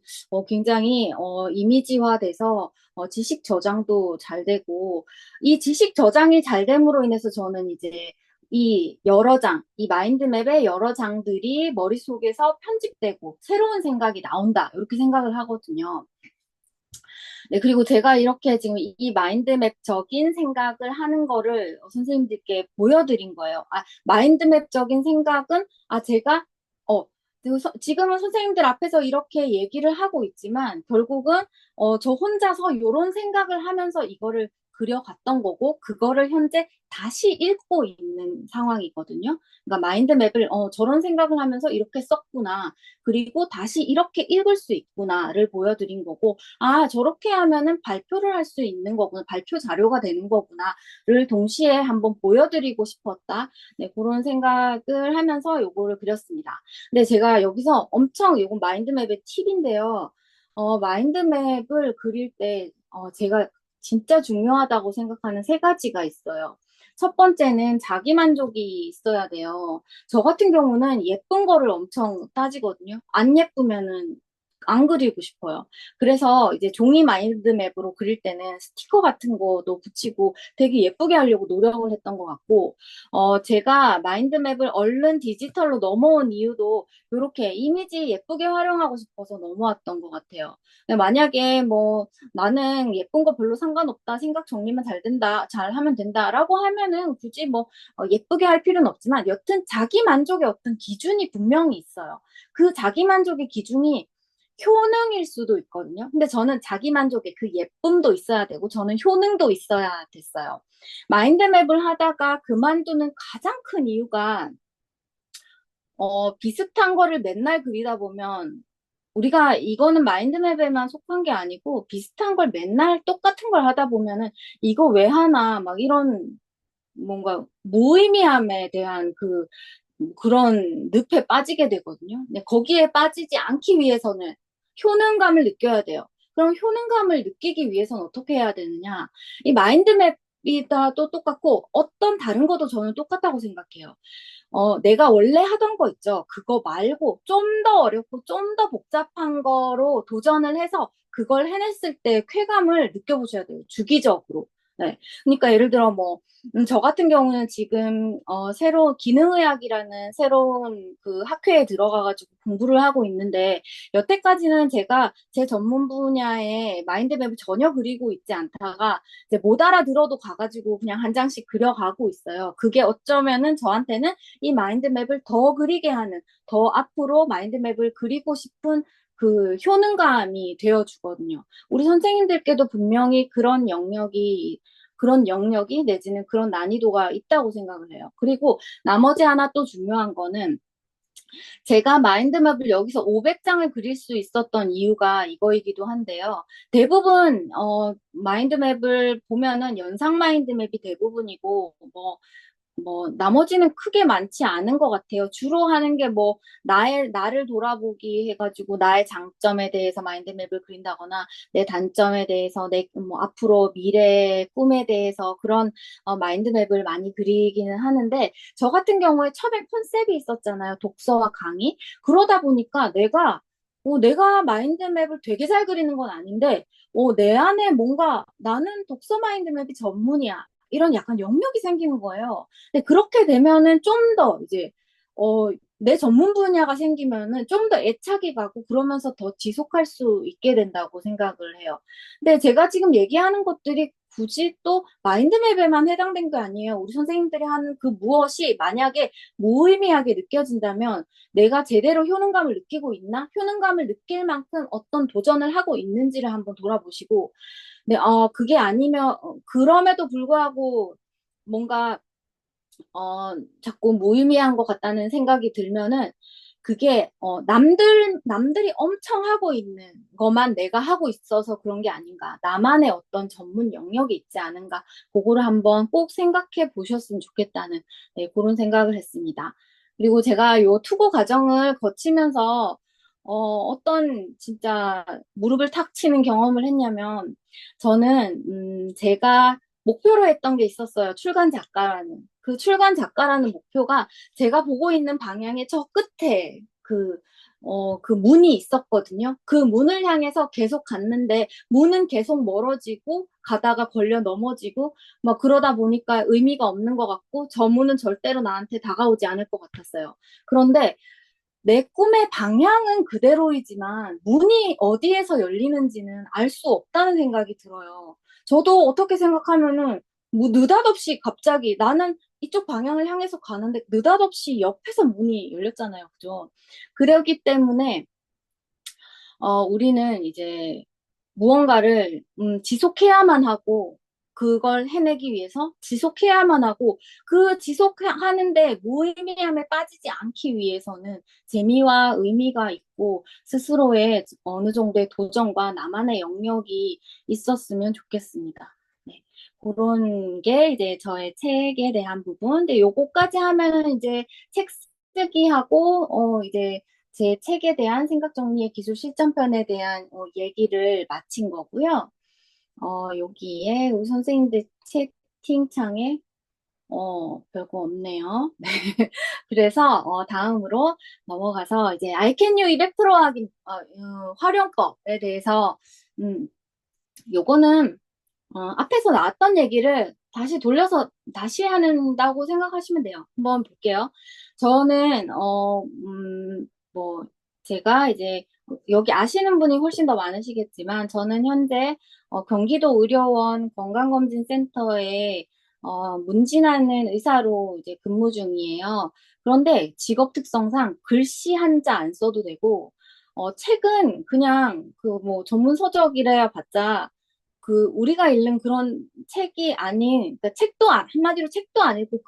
굉장히 이미지화돼서 지식 저장도 잘 되고 이 지식 저장이 잘 됨으로 인해서 저는 이제 이 마인드맵의 여러 장들이 머릿속에서 편집되고 새로운 생각이 나온다. 이렇게 생각을 하거든요. 네, 그리고 제가 이렇게 지금 이 마인드맵적인 생각을 하는 거를 선생님들께 보여드린 거예요. 아, 마인드맵적인 생각은, 그리고 지금은 선생님들 앞에서 이렇게 얘기를 하고 있지만, 결국은, 저 혼자서 이런 생각을 하면서 이거를 그려갔던 거고, 그거를 현재 다시 읽고 있는 상황이거든요. 그러니까 마인드맵을, 저런 생각을 하면서 이렇게 썼구나. 그리고 다시 이렇게 읽을 수 있구나를 보여드린 거고, 아, 저렇게 하면은 발표를 할 수 있는 거구나, 발표 자료가 되는 거구나를 동시에 한번 보여드리고 싶었다. 네, 그런 생각을 하면서 요거를 그렸습니다. 근데 제가 여기서 엄청, 이건 마인드맵의 팁인데요. 마인드맵을 그릴 때, 제가 진짜 중요하다고 생각하는 세 가지가 있어요. 첫 번째는 자기 만족이 있어야 돼요. 저 같은 경우는 예쁜 거를 엄청 따지거든요. 안 예쁘면은 안 그리고 싶어요. 그래서 이제 종이 마인드맵으로 그릴 때는 스티커 같은 거도 붙이고 되게 예쁘게 하려고 노력을 했던 것 같고, 제가 마인드맵을 얼른 디지털로 넘어온 이유도 이렇게 이미지 예쁘게 활용하고 싶어서 넘어왔던 것 같아요. 근데 만약에 뭐 나는 예쁜 거 별로 상관없다, 생각 정리만 잘 된다, 잘 하면 된다라고 하면은 굳이 뭐 예쁘게 할 필요는 없지만 여튼 자기 만족의 어떤 기준이 분명히 있어요. 그 자기 만족의 기준이 효능일 수도 있거든요. 근데 저는 자기 만족의 그 예쁨도 있어야 되고 저는 효능도 있어야 됐어요. 마인드맵을 하다가 그만두는 가장 큰 이유가 비슷한 거를 맨날 그리다 보면 우리가 이거는 마인드맵에만 속한 게 아니고 비슷한 걸 맨날 똑같은 걸 하다 보면은 이거 왜 하나 막 이런 뭔가 무의미함에 대한 그런 늪에 빠지게 되거든요. 근데 거기에 빠지지 않기 위해서는 효능감을 느껴야 돼요. 그럼 효능감을 느끼기 위해서는 어떻게 해야 되느냐? 이 마인드맵이다 또 똑같고 어떤 다른 것도 저는 똑같다고 생각해요. 내가 원래 하던 거 있죠. 그거 말고 좀 더 어렵고 좀 더 복잡한 거로 도전을 해서 그걸 해냈을 때 쾌감을 느껴보셔야 돼요. 주기적으로. 네. 그러니까 예를 들어 뭐, 저 같은 경우는 지금, 새로 기능의학이라는 새로운 그 학회에 들어가가지고 공부를 하고 있는데, 여태까지는 제가 제 전문 분야의 마인드맵을 전혀 그리고 있지 않다가, 이제 못 알아들어도 가가지고 그냥 한 장씩 그려가고 있어요. 그게 어쩌면은 저한테는 이 마인드맵을 더 그리게 하는, 더 앞으로 마인드맵을 그리고 싶은 그 효능감이 되어주거든요. 우리 선생님들께도 분명히 그런 영역이 내지는 그런 난이도가 있다고 생각을 해요. 그리고 나머지 하나 또 중요한 거는 제가 마인드맵을 여기서 500장을 그릴 수 있었던 이유가 이거이기도 한데요. 대부분 마인드맵을 보면은 연상 마인드맵이 대부분이고 나머지는 크게 많지 않은 것 같아요. 주로 하는 게 나를 돌아보기 해가지고, 나의 장점에 대해서 마인드맵을 그린다거나, 내 단점에 대해서, 앞으로 미래의 꿈에 대해서 그런, 마인드맵을 많이 그리기는 하는데, 저 같은 경우에 처음에 컨셉이 있었잖아요. 독서와 강의. 그러다 보니까 내가 마인드맵을 되게 잘 그리는 건 아닌데, 내 안에 뭔가, 나는 독서 마인드맵이 전문이야. 이런 약간 영역이 생기는 거예요. 근데 그렇게 되면은 좀 더 이제, 내 전문 분야가 생기면은 좀 더 애착이 가고 그러면서 더 지속할 수 있게 된다고 생각을 해요. 근데 제가 지금 얘기하는 것들이 굳이 또 마인드맵에만 해당된 게 아니에요. 우리 선생님들이 하는 그 무엇이 만약에 무의미하게 느껴진다면 내가 제대로 효능감을 느끼고 있나? 효능감을 느낄 만큼 어떤 도전을 하고 있는지를 한번 돌아보시고, 네, 그게 아니면, 그럼에도 불구하고 뭔가 자꾸 무의미한 것 같다는 생각이 들면은 그게 남들이 엄청 하고 있는 것만 내가 하고 있어서 그런 게 아닌가. 나만의 어떤 전문 영역이 있지 않은가. 그거를 한번 꼭 생각해 보셨으면 좋겠다는, 네, 그런 생각을 했습니다. 그리고 제가 요 투고 과정을 거치면서 어떤 진짜 무릎을 탁 치는 경험을 했냐면 저는 제가 목표로 했던 게 있었어요. 출간 작가라는. 그 출간 작가라는 목표가 제가 보고 있는 방향의 저 끝에 그 문이 있었거든요. 그 문을 향해서 계속 갔는데, 문은 계속 멀어지고, 가다가 걸려 넘어지고, 막 그러다 보니까 의미가 없는 것 같고, 저 문은 절대로 나한테 다가오지 않을 것 같았어요. 그런데 내 꿈의 방향은 그대로이지만 문이 어디에서 열리는지는 알 수 없다는 생각이 들어요. 저도 어떻게 생각하면은 뭐 느닷없이 갑자기 나는 이쪽 방향을 향해서 가는데 느닷없이 옆에서 문이 열렸잖아요. 그죠? 그렇기 때문에 우리는 이제 무언가를 지속해야만 하고 그걸 해내기 위해서 지속해야만 하고 그 지속하는데 무의미함에 빠지지 않기 위해서는 재미와 의미가 있고 스스로의 어느 정도의 도전과 나만의 영역이 있었으면 좋겠습니다. 네. 그런 게 이제 저의 책에 대한 부분. 근데 요거까지 하면은 이제 책 쓰기 하고 이제 제 책에 대한 생각 정리의 기술 실전편에 대한 얘기를 마친 거고요. 여기에 우리 선생님들 채팅창에 별거 없네요. 네. 그래서 다음으로 넘어가서 이제 아이캔유 200% 하기 활용법에 대해서 음, 요거는 앞에서 나왔던 얘기를 다시 돌려서 다시 한다고 생각하시면 돼요. 한번 볼게요. 저는, 뭐, 제가 이제, 여기 아시는 분이 훨씬 더 많으시겠지만, 저는 현재, 경기도 의료원 건강검진센터에, 문진하는 의사로 이제 근무 중이에요. 그런데 직업 특성상 글씨 한자 안 써도 되고, 책은 그냥 전문 서적이라 봤자, 우리가 읽는 그런 책이 아닌, 그러니까 한마디로 책도 안 읽고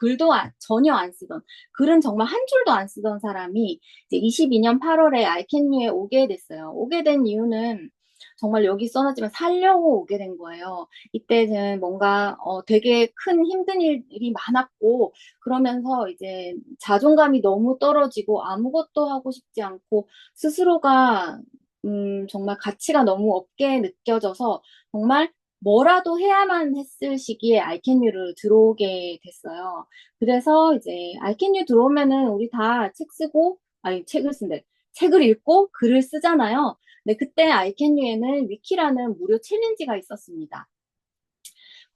전혀 안 쓰던, 글은 정말 한 줄도 안 쓰던 사람이 이제 22년 8월에 아이캔유에 오게 됐어요. 오게 된 이유는 정말 여기 써놨지만 살려고 오게 된 거예요. 이때는 뭔가 되게 큰 힘든 일이 많았고, 그러면서 이제 자존감이 너무 떨어지고 아무것도 하고 싶지 않고 스스로가 정말 가치가 너무 없게 느껴져서 정말 뭐라도 해야만 했을 시기에 알캔유를 들어오게 됐어요. 그래서 이제 알캔유 들어오면은 우리 다 책 쓰고, 아니 책을 쓴대. 책을 읽고 글을 쓰잖아요. 근데 그때 알캔유에는 위키라는 무료 챌린지가 있었습니다.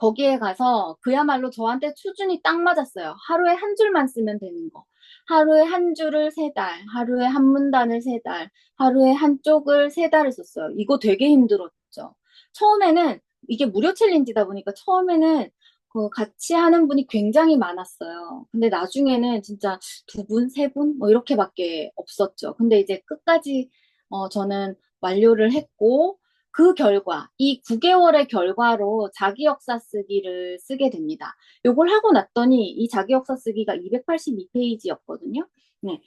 거기에 가서 그야말로 저한테 수준이 딱 맞았어요. 하루에 한 줄만 쓰면 되는 거. 하루에 한 줄을 세 달, 하루에 한 문단을 세 달, 하루에 한 쪽을 세 달을 썼어요. 이거 되게 힘들었죠. 처음에는 이게 무료 챌린지다 보니까 처음에는 그 같이 하는 분이 굉장히 많았어요. 근데 나중에는 진짜 두 분, 세 분, 뭐 이렇게밖에 없었죠. 근데 이제 끝까지 저는 완료를 했고, 그 결과, 이 9개월의 결과로 자기 역사 쓰기를 쓰게 됩니다. 요걸 하고 났더니 이 자기 역사 쓰기가 282페이지였거든요. 네.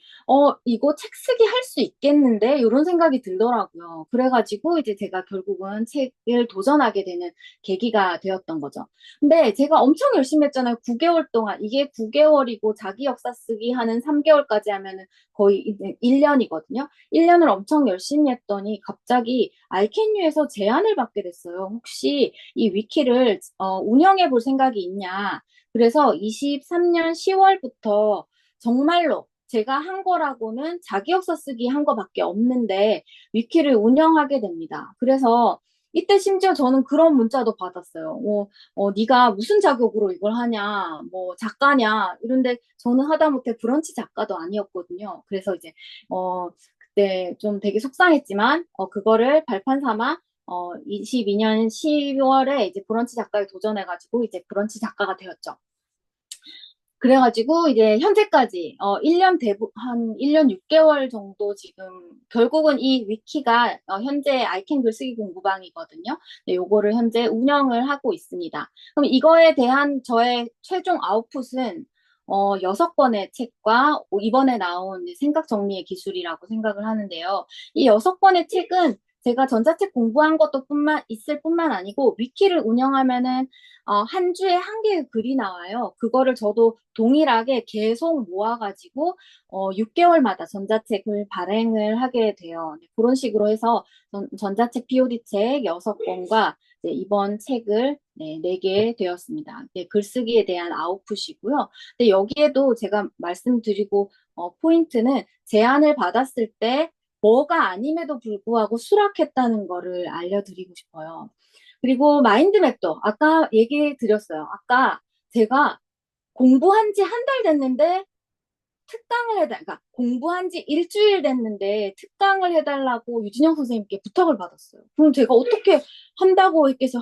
이거 책 쓰기 할 수 있겠는데? 이런 생각이 들더라고요. 그래가지고 이제 제가 결국은 책을 도전하게 되는 계기가 되었던 거죠. 근데 제가 엄청 열심히 했잖아요. 9개월 동안. 이게 9개월이고 자기 역사 쓰기 하는 3개월까지 하면은 거의 이제 1년이거든요. 1년을 엄청 열심히 했더니 갑자기 알캔유에서 제안을 받게 됐어요. 혹시 이 위키를 운영해 볼 생각이 있냐? 그래서 23년 10월부터 정말로 제가 한 거라고는 자기 역사 쓰기 한 거밖에 없는데 위키를 운영하게 됩니다. 그래서 이때 심지어 저는 그런 문자도 받았어요. 네가 무슨 자격으로 이걸 하냐, 뭐 작가냐 이런데 저는 하다못해 브런치 작가도 아니었거든요. 그래서 이제 그때 좀 되게 속상했지만 그거를 발판 삼아 22년 10월에 이제 브런치 작가에 도전해가지고 이제 브런치 작가가 되었죠. 그래가지고 이제 현재까지 1년 6개월 정도 지금 결국은 이 위키가 현재 아이캔 글쓰기 공부방이거든요. 네, 요거를 현재 운영을 하고 있습니다. 그럼 이거에 대한 저의 최종 아웃풋은 6권의 책과 이번에 나온 이제 생각 정리의 기술이라고 생각을 하는데요. 이 6권의 책은 제가 전자책 공부한 것도 있을 뿐만 아니고 위키를 운영하면은 한 주에 한 개의 글이 나와요. 그거를 저도 동일하게 계속 모아가지고 6개월마다 전자책을 발행을 하게 돼요. 네, 그런 식으로 해서 전자책 POD 책 6권과 이번 책을 내게 되었습니다. 네, 글쓰기에 대한 아웃풋이고요. 근데 여기에도 제가 말씀드리고 포인트는 제안을 받았을 때 뭐가 아님에도 불구하고 수락했다는 거를 알려드리고 싶어요. 그리고 마인드맵도 아까 얘기 드렸어요. 아까 제가 공부한 지 한 달 됐는데 그러니까 공부한 지 일주일 됐는데 특강을 해달라고 유진영 선생님께 부탁을 받았어요. 그럼 제가 어떻게 한다고 했겠어요?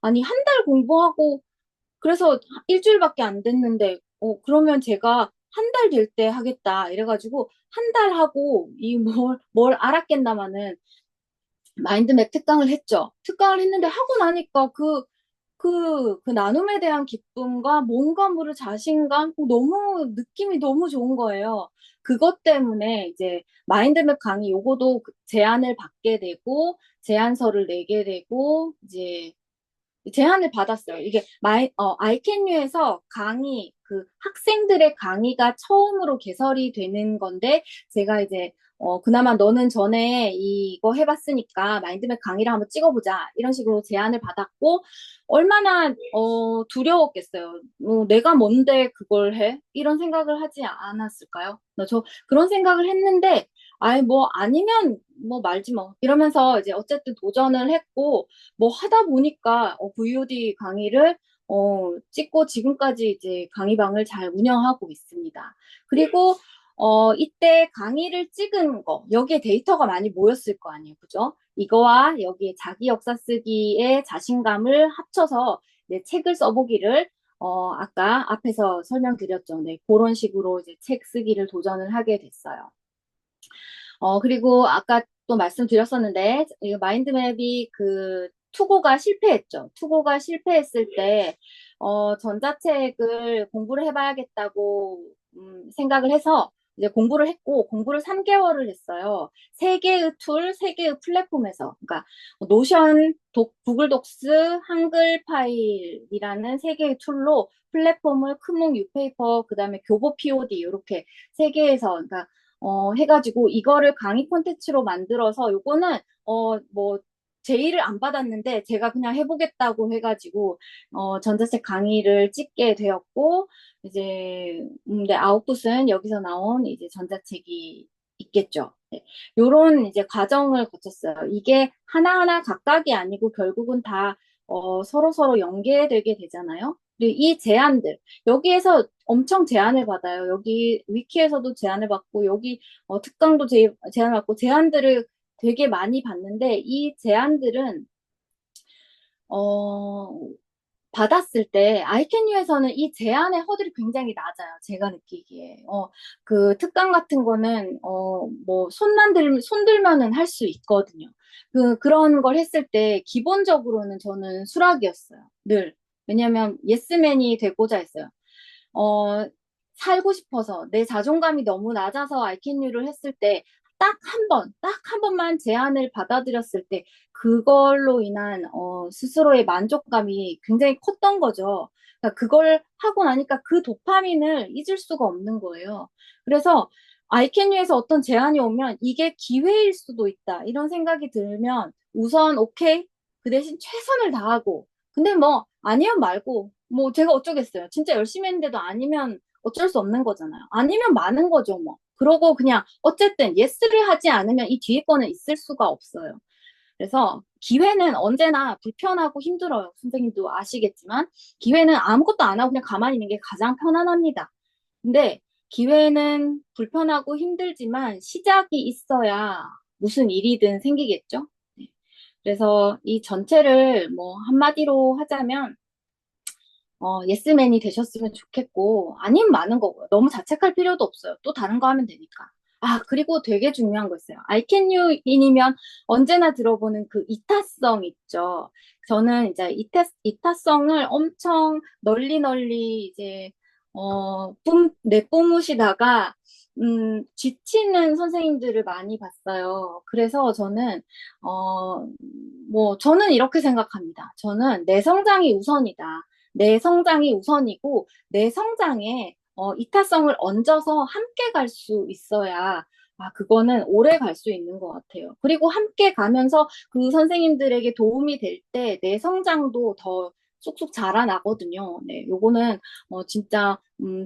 아니, 한 달 공부하고 그래서 일주일밖에 안 됐는데, 그러면 제가 한 달 될 때 하겠다. 이래가지고 한 달 하고 뭘 알았겠나마는 마인드맵 특강을 했죠. 특강을 했는데 하고 나니까 그 나눔에 대한 기쁨과 뭔가 모를 자신감, 너무 느낌이 너무 좋은 거예요. 그것 때문에 이제 마인드맵 강의 요거도 제안을 받게 되고, 제안서를 내게 되고, 이제 제안을 받았어요. 이게 아이캔유에서 그 학생들의 강의가 처음으로 개설이 되는 건데, 제가 이제, 그나마 너는 전에 이거 해봤으니까 마인드맵 강의를 한번 찍어보자. 이런 식으로 제안을 받았고, 얼마나, 두려웠겠어요. 내가 뭔데 그걸 해? 이런 생각을 하지 않았을까요? 저 그런 생각을 했는데, 아이, 뭐, 아니면, 뭐, 말지 뭐. 이러면서 이제 어쨌든 도전을 했고, 뭐 하다 보니까 VOD 강의를 찍고 지금까지 이제 강의방을 잘 운영하고 있습니다. 그리고 이때 강의를 찍은 거 여기에 데이터가 많이 모였을 거 아니에요, 그죠? 이거와 여기에 자기 역사 쓰기의 자신감을 합쳐서 네, 책을 써보기를 아까 앞에서 설명드렸죠. 네, 그런 식으로 이제 책 쓰기를 도전을 하게 됐어요. 그리고 아까 또 말씀드렸었는데, 이 마인드맵이 투고가 실패했죠. 투고가 실패했을 때, 전자책을 공부를 해봐야겠다고, 생각을 해서, 이제 공부를 했고, 공부를 3개월을 했어요. 세 개의 플랫폼에서. 그러니까, 노션, 구글 독스, 한글 파일이라는 3개의 툴로 플랫폼을 크몽, 유페이퍼, 그 다음에 교보 POD, 이렇게 3개에서, 그러니까, 해가지고 이거를 강의 콘텐츠로 만들어서 요거는 뭐 제의를 안 받았는데 제가 그냥 해보겠다고 해가지고 전자책 강의를 찍게 되었고 이제 네, 아웃풋은 여기서 나온 이제 전자책이 있겠죠. 네. 요런 이제 과정을 거쳤어요. 이게 하나하나 각각이 아니고 결국은 다 서로서로 연계되게 되잖아요. 그리고 이 제안들, 여기에서 엄청 제안을 받아요. 여기 위키에서도 제안을 받고, 여기 특강도 제안을 받고, 제안들을 되게 많이 받는데, 이 제안들은, 어, 받았을 때 아이캔유에서는 이 제안의 허들이 굉장히 낮아요. 제가 느끼기에. 그 특강 같은 거는 뭐 손 들면은 할 수 있거든요. 그런 걸 했을 때 기본적으로는 저는 수락이었어요. 늘. 왜냐면 예스맨이 되고자 했어요. 어, 살고 싶어서 내 자존감이 너무 낮아서 아이캔유를 했을 때 딱 한 번만 제안을 받아들였을 때 그걸로 인한 스스로의 만족감이 굉장히 컸던 거죠. 그러니까 그걸 하고 나니까 그 도파민을 잊을 수가 없는 거예요. 그래서 아이캔유에서 어떤 제안이 오면 이게 기회일 수도 있다. 이런 생각이 들면 우선 오케이. 그 대신 최선을 다하고 근데 뭐 아니면 말고 뭐 제가 어쩌겠어요. 진짜 열심히 했는데도 아니면 어쩔 수 없는 거잖아요. 아니면 많은 거죠, 뭐. 그러고 그냥 어쨌든 예스를 하지 않으면 이 뒤에 거는 있을 수가 없어요. 그래서 기회는 언제나 불편하고 힘들어요. 선생님도 아시겠지만 기회는 아무것도 안 하고 그냥 가만히 있는 게 가장 편안합니다. 근데 기회는 불편하고 힘들지만 시작이 있어야 무슨 일이든 생기겠죠? 네. 그래서 이 전체를 뭐 한마디로 하자면 예스맨이 되셨으면 좋겠고, 아니면 많은 거고요. 너무 자책할 필요도 없어요. 또 다른 거 하면 되니까. 아, 그리고 되게 중요한 거 있어요. I can you인이면 언제나 들어보는 그 이타성 있죠. 저는 이제 이타성을 엄청 널리 이제, 내뿜으시다가, 지치는 선생님들을 많이 봤어요. 그래서 저는, 저는 이렇게 생각합니다. 저는 내 성장이 우선이다. 내 성장이 우선이고 내 성장에 이타성을 얹어서 함께 갈 수 있어야 그거는 오래 갈 수 있는 것 같아요. 그리고 함께 가면서 그 선생님들에게 도움이 될 때 내 성장도 더 쑥쑥 자라나거든요. 네, 요거는 진짜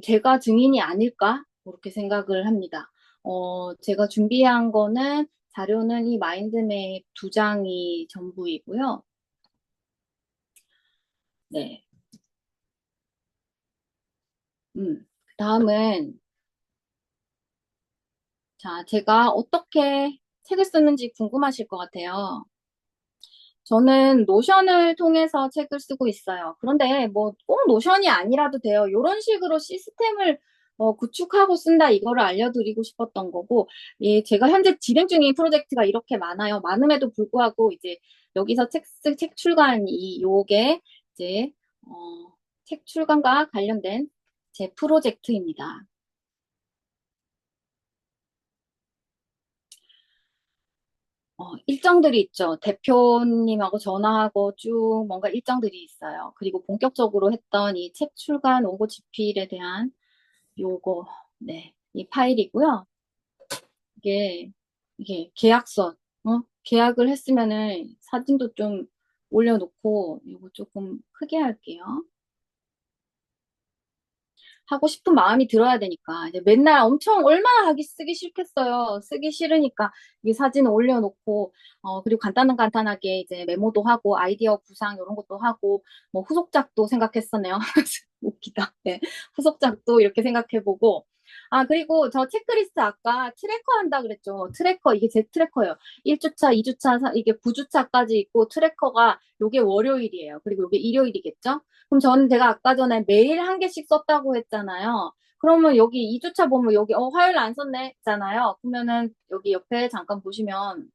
제가 증인이 아닐까 그렇게 생각을 합니다. 제가 준비한 거는 자료는 이 마인드맵 두 장이 전부이고요. 네. 그다음은 자, 제가 어떻게 책을 쓰는지 궁금하실 것 같아요. 저는 노션을 통해서 책을 쓰고 있어요. 그런데 뭐 꼭 노션이 아니라도 돼요. 이런 식으로 시스템을 구축하고 쓴다 이거를 알려드리고 싶었던 거고, 예, 제가 현재 진행 중인 프로젝트가 이렇게 많아요. 많음에도 불구하고 이제 여기서 책 출간 요게 이제 책 출간과 관련된 제 프로젝트입니다. 일정들이 있죠. 대표님하고 전화하고 쭉 뭔가 일정들이 있어요. 그리고 본격적으로 했던 이 책 출간 원고 집필에 대한 요거, 네, 이 파일이고요. 이게, 이게 계약서, 계약을 했으면은 사진도 좀 올려놓고, 이거 조금 크게 할게요. 하고 싶은 마음이 들어야 되니까. 이제 맨날 엄청 얼마나 쓰기 싫겠어요. 쓰기 싫으니까 이 사진 올려놓고, 그리고 간단하게 이제 메모도 하고, 아이디어 구상 이런 것도 하고, 뭐 후속작도 생각했었네요. 웃기다. 네. 후속작도 이렇게 생각해보고. 아, 그리고 저 체크리스트 아까 트래커 한다 그랬죠. 트래커, 이게 제 트래커예요. 1주차, 2주차, 이게 9주차까지 있고, 트래커가 요게 월요일이에요. 그리고 요게 일요일이겠죠? 그럼 저는 제가 아까 전에 매일 한 개씩 썼다고 했잖아요. 그러면 여기 2주차 보면 여기 화요일 안 썼네 했잖아요. 그러면은 여기 옆에 잠깐 보시면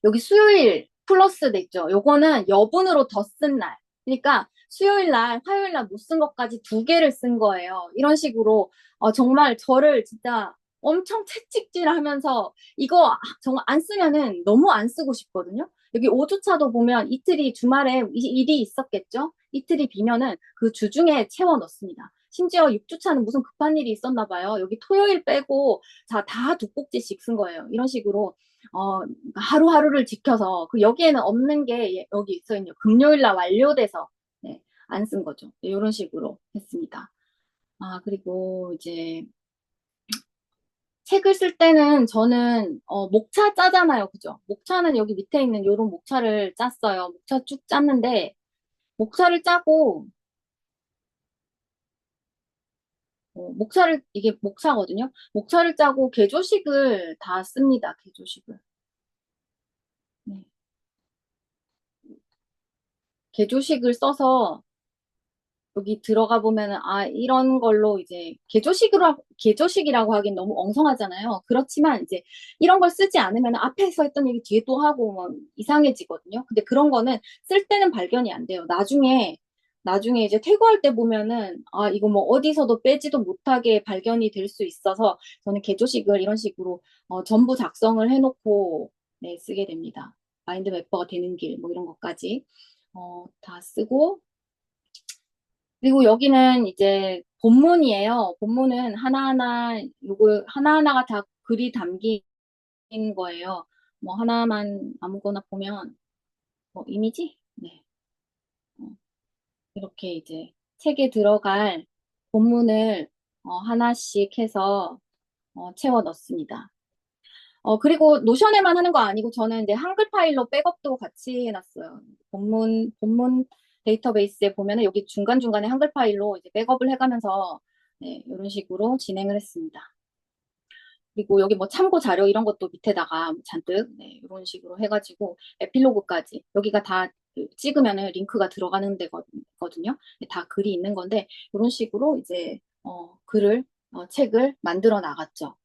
여기 수요일 플러스 돼 있죠. 요거는 여분으로 더 쓴 날. 그러니까 수요일 날, 화요일 날 못 쓴 것까지 두 개를 쓴 거예요. 이런 식으로 정말 저를 진짜 엄청 채찍질 하면서 이거 정말 안 쓰면은 너무 안 쓰고 싶거든요. 여기 5주차도 보면 이틀이 주말에 일이 있었겠죠? 이틀이 비면은 그 주중에 채워 넣습니다. 심지어 6주차는 무슨 급한 일이 있었나 봐요. 여기 토요일 빼고 자, 다 두 꼭지씩 쓴 거예요. 이런 식으로 하루하루를 지켜서 그 여기에는 없는 게 여기 있어 있네요. 금요일 날 완료돼서 네, 안 쓴 거죠. 네, 이런 식으로 했습니다. 아, 그리고 이제 책을 쓸 때는 저는 목차 짜잖아요. 그죠? 목차는 여기 밑에 있는 요런 목차를 짰어요. 목차 쭉 짰는데 목차를 짜고 목차를 이게 목차거든요. 목차를 짜고 개조식을 다 씁니다. 개조식을. 네. 개조식을 써서 여기 들어가 보면은 아 이런 걸로 이제 개조식이라고 하긴 너무 엉성하잖아요. 그렇지만 이제 이런 걸 쓰지 않으면 앞에서 했던 얘기 뒤에 또 하고 뭐 이상해지거든요. 근데 그런 거는 쓸 때는 발견이 안 돼요. 나중에 이제 퇴고할 때 보면은 아 이거 뭐 어디서도 빼지도 못하게 발견이 될 수 있어서 저는 개조식을 이런 식으로 전부 작성을 해놓고 네, 쓰게 됩니다. 마인드 맵퍼가 되는 길 뭐 이런 것까지 다 쓰고 그리고 여기는 이제 본문이에요. 본문은 하나하나, 요거 하나하나가 다 글이 담긴 거예요. 뭐 하나만 아무거나 보면, 이미지? 네. 어, 이렇게 이제 책에 들어갈 본문을 하나씩 해서 채워 넣습니다. 그리고 노션에만 하는 거 아니고 저는 이제 한글 파일로 백업도 같이 해놨어요. 본문 데이터베이스에 보면은 여기 중간중간에 한글 파일로 이제 백업을 해가면서 네, 이런 식으로 진행을 했습니다. 그리고 여기 뭐 참고 자료 이런 것도 밑에다가 잔뜩 네, 이런 식으로 해가지고 에필로그까지 여기가 다그 찍으면은 링크가 들어가는 데거든요. 다 글이 있는 건데 이런 식으로 이제 글을 책을 만들어 나갔죠.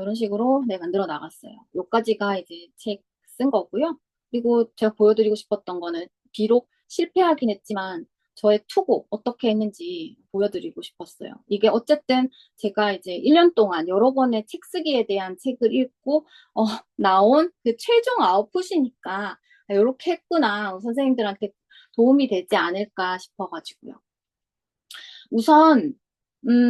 이런 식으로 네 만들어 나갔어요. 요까지가 이제 책 쓴 거고요. 그리고 제가 보여드리고 싶었던 거는 비록 실패하긴 했지만 저의 투고 어떻게 했는지 보여드리고 싶었어요. 이게 어쨌든 제가 이제 1년 동안 여러 번의 책 쓰기에 대한 책을 읽고 나온 그 최종 아웃풋이니까 이렇게 했구나. 선생님들한테 도움이 되지 않을까 싶어가지고요. 우선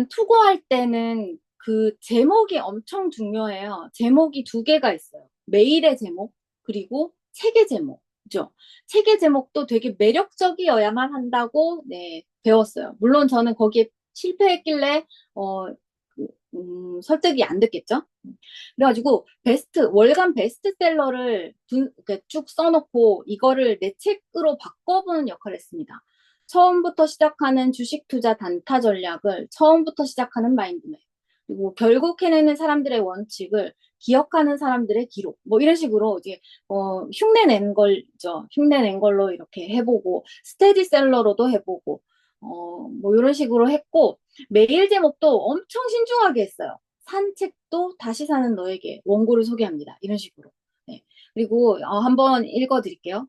투고할 때는 그 제목이 엄청 중요해요. 제목이 두 개가 있어요. 메일의 제목 그리고 책의 제목. 그죠? 책의 제목도 되게 매력적이어야만 한다고 네, 배웠어요. 물론 저는 거기에 실패했길래 어, 설득이 안 됐겠죠? 그래가지고 월간 베스트셀러를 이렇게 쭉 써놓고 이거를 내 책으로 바꿔보는 역할을 했습니다. 처음부터 시작하는 주식 투자 단타 전략을 처음부터 시작하는 마인드맵. 그리고 결국 해내는 사람들의 원칙을 기억하는 사람들의 기록. 뭐 이런 식으로 이제 흉내낸 걸죠. 흉내낸 걸로 이렇게 해보고 스테디셀러로도 해보고 뭐 이런 식으로 했고 메일 제목도 엄청 신중하게 했어요. 산 책도 다시 사는 너에게 원고를 소개합니다. 이런 식으로. 네. 그리고 한번 읽어드릴게요.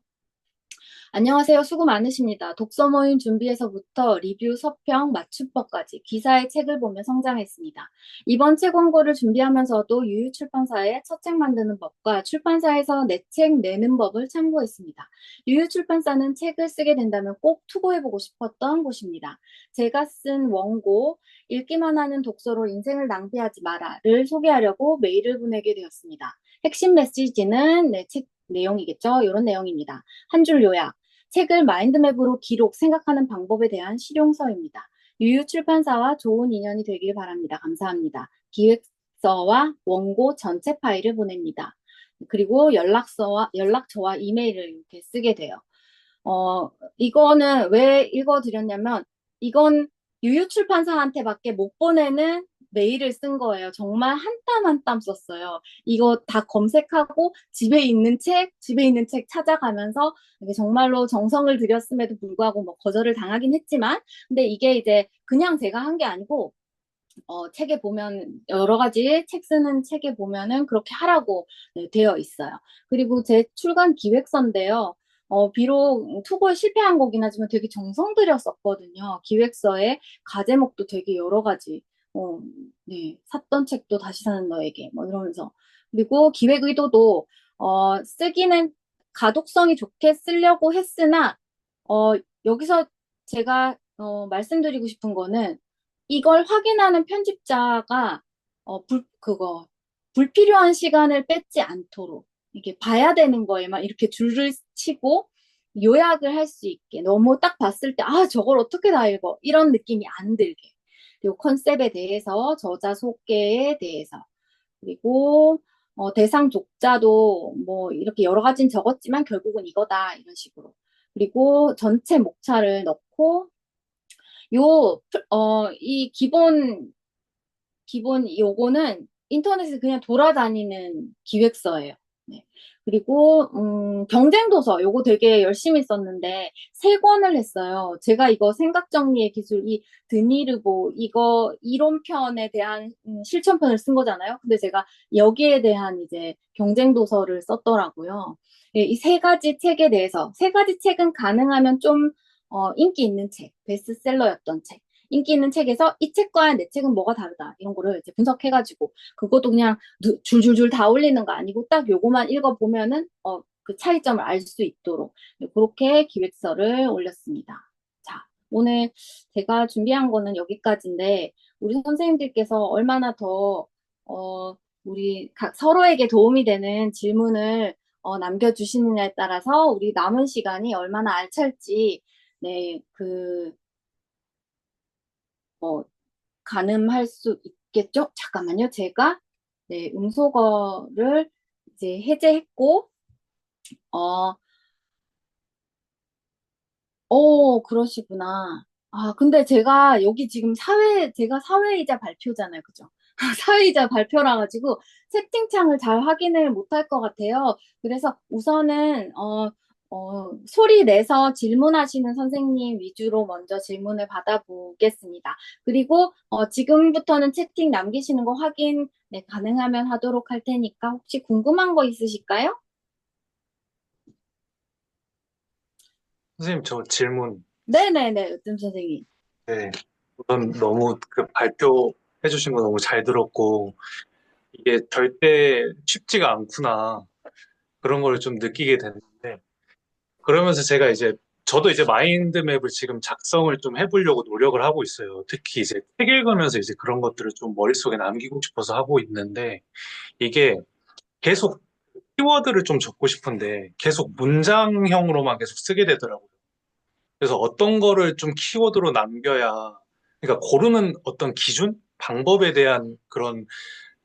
안녕하세요. 수고 많으십니다. 독서 모임 준비에서부터 리뷰, 서평, 맞춤법까지 기사의 책을 보며 성장했습니다. 이번 책 원고를 준비하면서도 유유출판사의 첫 책 만드는 법과 출판사에서 내 책 내는 법을 참고했습니다. 유유출판사는 책을 쓰게 된다면 꼭 투고해보고 싶었던 곳입니다. 제가 쓴 원고, 읽기만 하는 독서로 인생을 낭비하지 마라를 소개하려고 메일을 보내게 되었습니다. 핵심 메시지는 내 책 내용이겠죠? 이런 내용입니다. 한 줄 요약. 책을 마인드맵으로 기록, 생각하는 방법에 대한 실용서입니다. 유유출판사와 좋은 인연이 되길 바랍니다. 감사합니다. 기획서와 원고 전체 파일을 보냅니다. 그리고 연락처와 이메일을 이렇게 쓰게 돼요. 이거는 왜 읽어드렸냐면, 이건 유유출판사한테밖에 못 보내는 메일을 쓴 거예요. 정말 한 땀 한 땀 썼어요. 이거 다 검색하고 집에 있는 책 찾아가면서 이게 정말로 정성을 들였음에도 불구하고 뭐 거절을 당하긴 했지만, 근데 이게 이제 그냥 제가 한 게 아니고, 책에 보면, 여러 가지 책 쓰는 책에 보면은 그렇게 하라고 네, 되어 있어요. 그리고 제 출간 기획서인데요. 비록 투고에 실패한 거긴 하지만 되게 정성 들였었거든요. 기획서에 가제목도 되게 여러 가지, 네, 샀던 책도 다시 사는 너에게, 뭐 이러면서. 그리고 기획 의도도, 쓰기는 가독성이 좋게 쓰려고 했으나, 어, 여기서 제가, 말씀드리고 싶은 거는, 이걸 확인하는 편집자가 불필요한 시간을 뺏지 않도록 이렇게 봐야 되는 거에만 이렇게 줄을 치고 요약을 할 수 있게 너무 딱 봤을 때 아 저걸 어떻게 다 읽어 이런 느낌이 안 들게 그리고 컨셉에 대해서 저자 소개에 대해서 그리고 대상 독자도 뭐 이렇게 여러 가지는 적었지만 결국은 이거다 이런 식으로. 그리고 전체 목차를 넣고 이 기본 요거는 인터넷에 그냥 돌아다니는 기획서예요. 네. 그리고 경쟁 도서 요거 되게 열심히 썼는데 세 권을 했어요. 제가 이거 생각 정리의 기술 이 드니르보 이거 이론편에 대한 실천편을 쓴 거잖아요. 근데 제가 여기에 대한 이제 경쟁 도서를 썼더라고요. 예, 이 세 가지 책에 대해서 세 가지 책은 가능하면 좀 인기 있는 책, 베스트셀러였던 책. 인기 있는 책에서 이 책과 내 책은 뭐가 다르다 이런 거를 이제 분석해가지고 그것도 그냥 줄줄줄 다 올리는 거 아니고 딱 요거만 읽어보면은 그 차이점을 알 수 있도록 그렇게 기획서를 올렸습니다. 자, 오늘 제가 준비한 거는 여기까지인데 우리 선생님들께서 얼마나 더 우리 서로에게 도움이 되는 질문을 남겨주시느냐에 따라서 우리 남은 시간이 얼마나 알찰지 네, 어, 가늠할 수 있겠죠? 잠깐만요. 제가 네, 음소거를 이제 해제했고 어, 그러시구나. 아, 근데 제가 여기 지금 제가 사회이자 발표잖아요. 그죠? 사회이자 발표라 가지고 채팅창을 잘 확인을 못할 것 같아요. 그래서 우선은, 소리 내서 질문하시는 선생님 위주로 먼저 질문을 받아보겠습니다. 그리고, 지금부터는 채팅 남기시는 거 확인, 네, 가능하면 하도록 할 테니까 혹시 궁금한 거 있으실까요? 선생님, 저 질문. 네네네, 으뜸 선생님. 네. 우선 너무 그 발표해 주신 거 너무 잘 들었고, 이게 절대 쉽지가 않구나. 그런 걸 좀 느끼게 됐는데, 그러면서 제가 이제, 저도 이제 마인드맵을 지금 작성을 좀 해보려고 노력을 하고 있어요. 특히 이제 책 읽으면서 이제 그런 것들을 좀 머릿속에 남기고 싶어서 하고 있는데, 이게 계속 키워드를 좀 적고 싶은데, 계속 문장형으로만 계속 쓰게 되더라고요. 그래서 어떤 거를 좀 키워드로 남겨야, 그러니까 고르는 어떤 기준? 방법에 대한 그런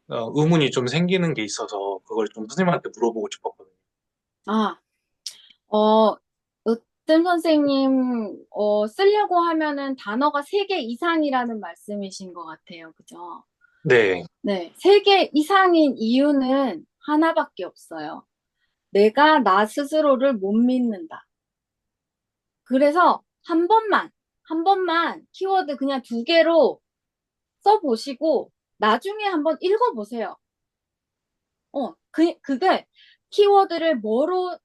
의문이 좀 생기는 게 있어서 그걸 좀 선생님한테 물어보고 싶었거든요. 아, 어, 으뜸 선생님, 쓰려고 하면은 단어가 3개 이상이라는 말씀이신 것 같아요. 그죠? 네. 네. 3개 이상인 이유는 하나밖에 없어요. 내가 나 스스로를 못 믿는다. 그래서 한 번만 키워드 그냥 2개로 써보시고, 나중에 한번 읽어보세요. 그게 키워드를 뭐로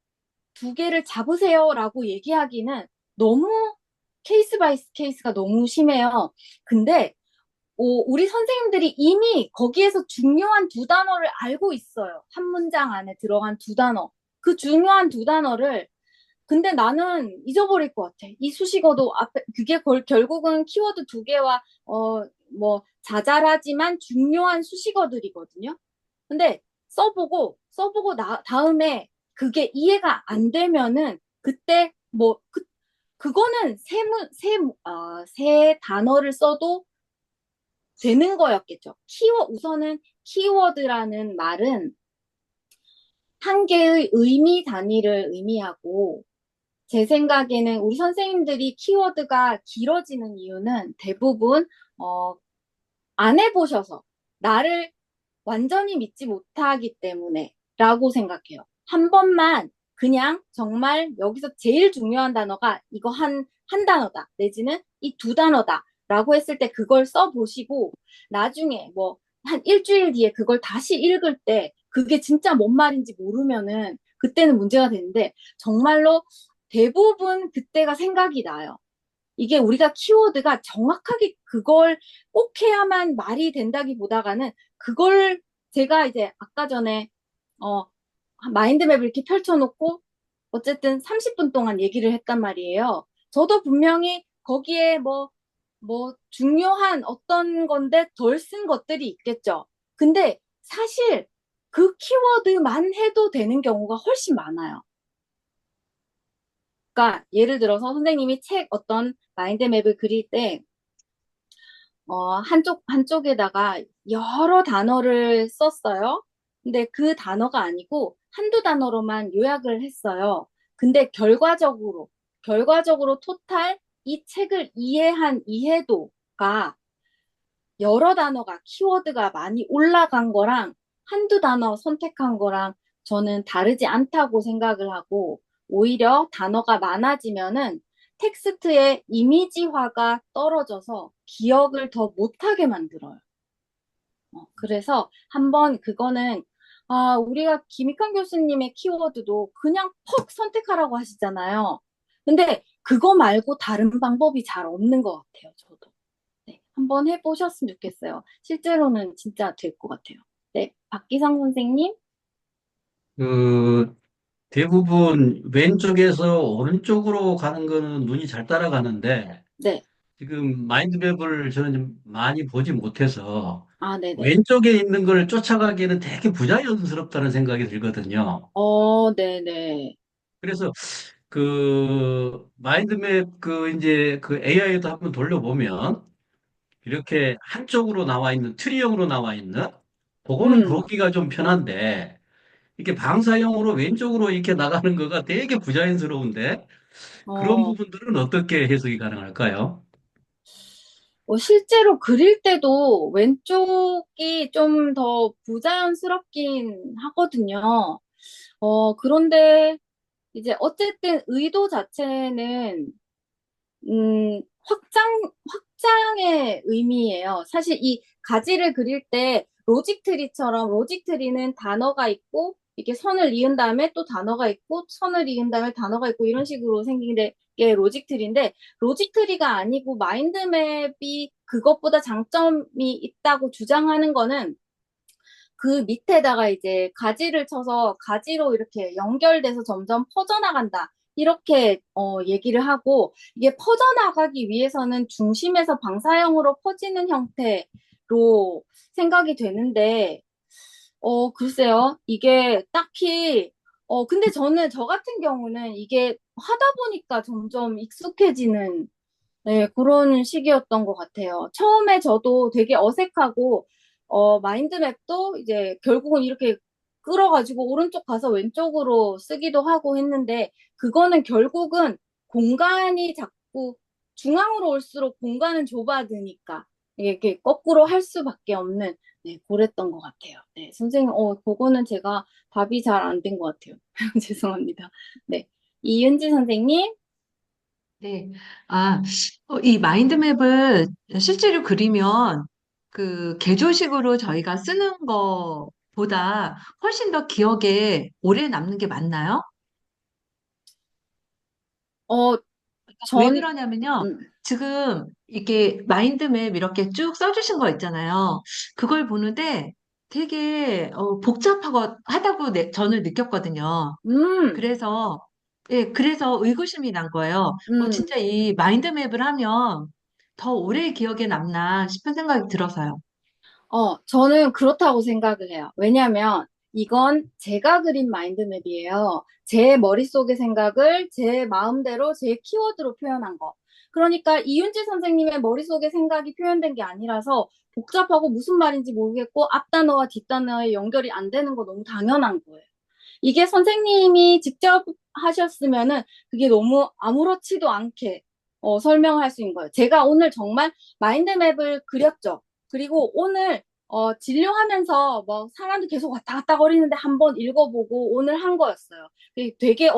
2개를 잡으세요라고 얘기하기는 너무 케이스 바이 케이스가 너무 심해요. 근데 우리 선생님들이 이미 거기에서 중요한 2단어를 알고 있어요. 한 문장 안에 들어간 2단어. 그 중요한 2단어를 근데 나는 잊어버릴 것 같아. 이 수식어도 앞에 그게 결국은 키워드 2개와 뭐 자잘하지만 중요한 수식어들이거든요. 근데 써보고 다음에 그게 이해가 안 되면은 그때 그거는 세 단어를 써도 되는 거였겠죠. 우선은 키워드라는 말은 한 개의 의미 단위를 의미하고 제 생각에는 우리 선생님들이 키워드가 길어지는 이유는 대부분, 어, 안 해보셔서 나를 완전히 믿지 못하기 때문에 라고 생각해요. 한 번만 그냥 정말 여기서 제일 중요한 단어가 이거 한 단어다. 내지는 이 2단어다. 라고 했을 때 그걸 써보시고 나중에 뭐 한 일주일 뒤에 그걸 다시 읽을 때 그게 진짜 뭔 말인지 모르면은 그때는 문제가 되는데 정말로 대부분 그때가 생각이 나요. 이게 우리가 키워드가 정확하게 그걸 꼭 해야만 말이 된다기보다가는 그걸 제가 이제 아까 전에 어 마인드맵을 이렇게 펼쳐놓고 어쨌든 30분 동안 얘기를 했단 말이에요. 저도 분명히 거기에 뭐 중요한 어떤 건데 덜 쓴 것들이 있겠죠. 근데 사실 그 키워드만 해도 되는 경우가 훨씬 많아요. 그러니까 예를 들어서 선생님이 책 어떤 마인드맵을 그릴 때 한쪽에다가 여러 단어를 썼어요. 근데 그 단어가 아니고 한두 단어로만 요약을 했어요. 근데 결과적으로 토탈 이 책을 이해한 이해도가 여러 단어가, 키워드가 많이 올라간 거랑 한두 단어 선택한 거랑 저는 다르지 않다고 생각을 하고, 오히려 단어가 많아지면은 텍스트의 이미지화가 떨어져서 기억을 더 못하게 만들어요. 그래서 한번 그거는, 우리가 김익환 교수님의 키워드도 그냥 퍽 선택하라고 하시잖아요. 근데 그거 말고 다른 방법이 잘 없는 것 같아요, 저도. 네, 한번 해보셨으면 좋겠어요. 실제로는 진짜 될 것 같아요. 네, 박기상 선생님. 그 대부분 왼쪽에서 오른쪽으로 가는 거는 눈이 잘 따라가는데 네, 지금 마인드맵을 저는 좀 많이 보지 못해서 네네. 왼쪽에 있는 걸 쫓아가기에는 되게 부자연스럽다는 생각이 들거든요. 네네. 그래서 그 마인드맵 그 이제 그 AI에도 한번 돌려보면 이렇게 한쪽으로 나와 있는 트리형으로 나와 있는 그거는 음, 보기가 좀 편한데 이렇게 방사형으로 왼쪽으로 이렇게 나가는 거가 되게 부자연스러운데 그런 어, 부분들은 어떻게 해석이 가능할까요? 실제로 그릴 때도 왼쪽이 좀 더 부자연스럽긴 하거든요. 그런데 이제 어쨌든 의도 자체는 확장의 의미예요. 사실 이 가지를 그릴 때 로직 트리는 단어가 있고, 이렇게 선을 이은 다음에 또 단어가 있고, 선을 이은 다음에 단어가 있고, 이런 식으로 생긴 게 로직 트리인데, 로직 트리가 아니고 마인드맵이 그것보다 장점이 있다고 주장하는 거는 그 밑에다가 이제 가지를 쳐서 가지로 이렇게 연결돼서 점점 퍼져나간다. 이렇게 얘기를 하고, 이게 퍼져나가기 위해서는 중심에서 방사형으로 퍼지는 형태로 생각이 되는데, 글쎄요. 이게 딱히, 근데 저 같은 경우는 이게 하다 보니까 점점 익숙해지는, 네, 그런 시기였던 것 같아요. 처음에 저도 되게 어색하고, 마인드맵도 이제 결국은 이렇게 끌어가지고 오른쪽 가서 왼쪽으로 쓰기도 하고 했는데, 그거는 결국은 공간이 자꾸 중앙으로 올수록 공간은 좁아드니까, 이게 거꾸로 할 수밖에 없는, 네, 그랬던 것 같아요. 네, 선생님, 그거는 제가 답이 잘 안 된 것 같아요. 죄송합니다. 네. 이은지 선생님? 네. 아, 이 마인드맵을 실제로 그리면 그 개조식으로 저희가 쓰는 것보다 훨씬 더 기억에 오래 남는 게 맞나요? 어, 왜 전, 그러냐면요. 음, 지금 이렇게 마인드맵 이렇게 쭉 써주신 거 있잖아요. 그걸 보는데 되게 복잡하고 하다고 저는 느꼈거든요. 음, 그래서 예, 그래서 의구심이 난 거예요. 음. 진짜 이 마인드맵을 하면 더 오래 기억에 남나 싶은 생각이 들어서요. 저는 그렇다고 생각을 해요. 왜냐면 이건 제가 그린 마인드맵이에요. 제 머릿속의 생각을 제 마음대로 제 키워드로 표현한 거. 그러니까 이윤지 선생님의 머릿속의 생각이 표현된 게 아니라서 복잡하고 무슨 말인지 모르겠고 앞 단어와 뒷 단어의 연결이 안 되는 거 너무 당연한 거예요. 이게 선생님이 직접 하셨으면은 그게 너무 아무렇지도 않게 설명할 수 있는 거예요. 제가 오늘 정말 마인드맵을 그렸죠. 그리고 오늘 진료하면서 뭐 사람들 계속 왔다 갔다 거리는데 한번 읽어보고 오늘 한 거였어요. 되게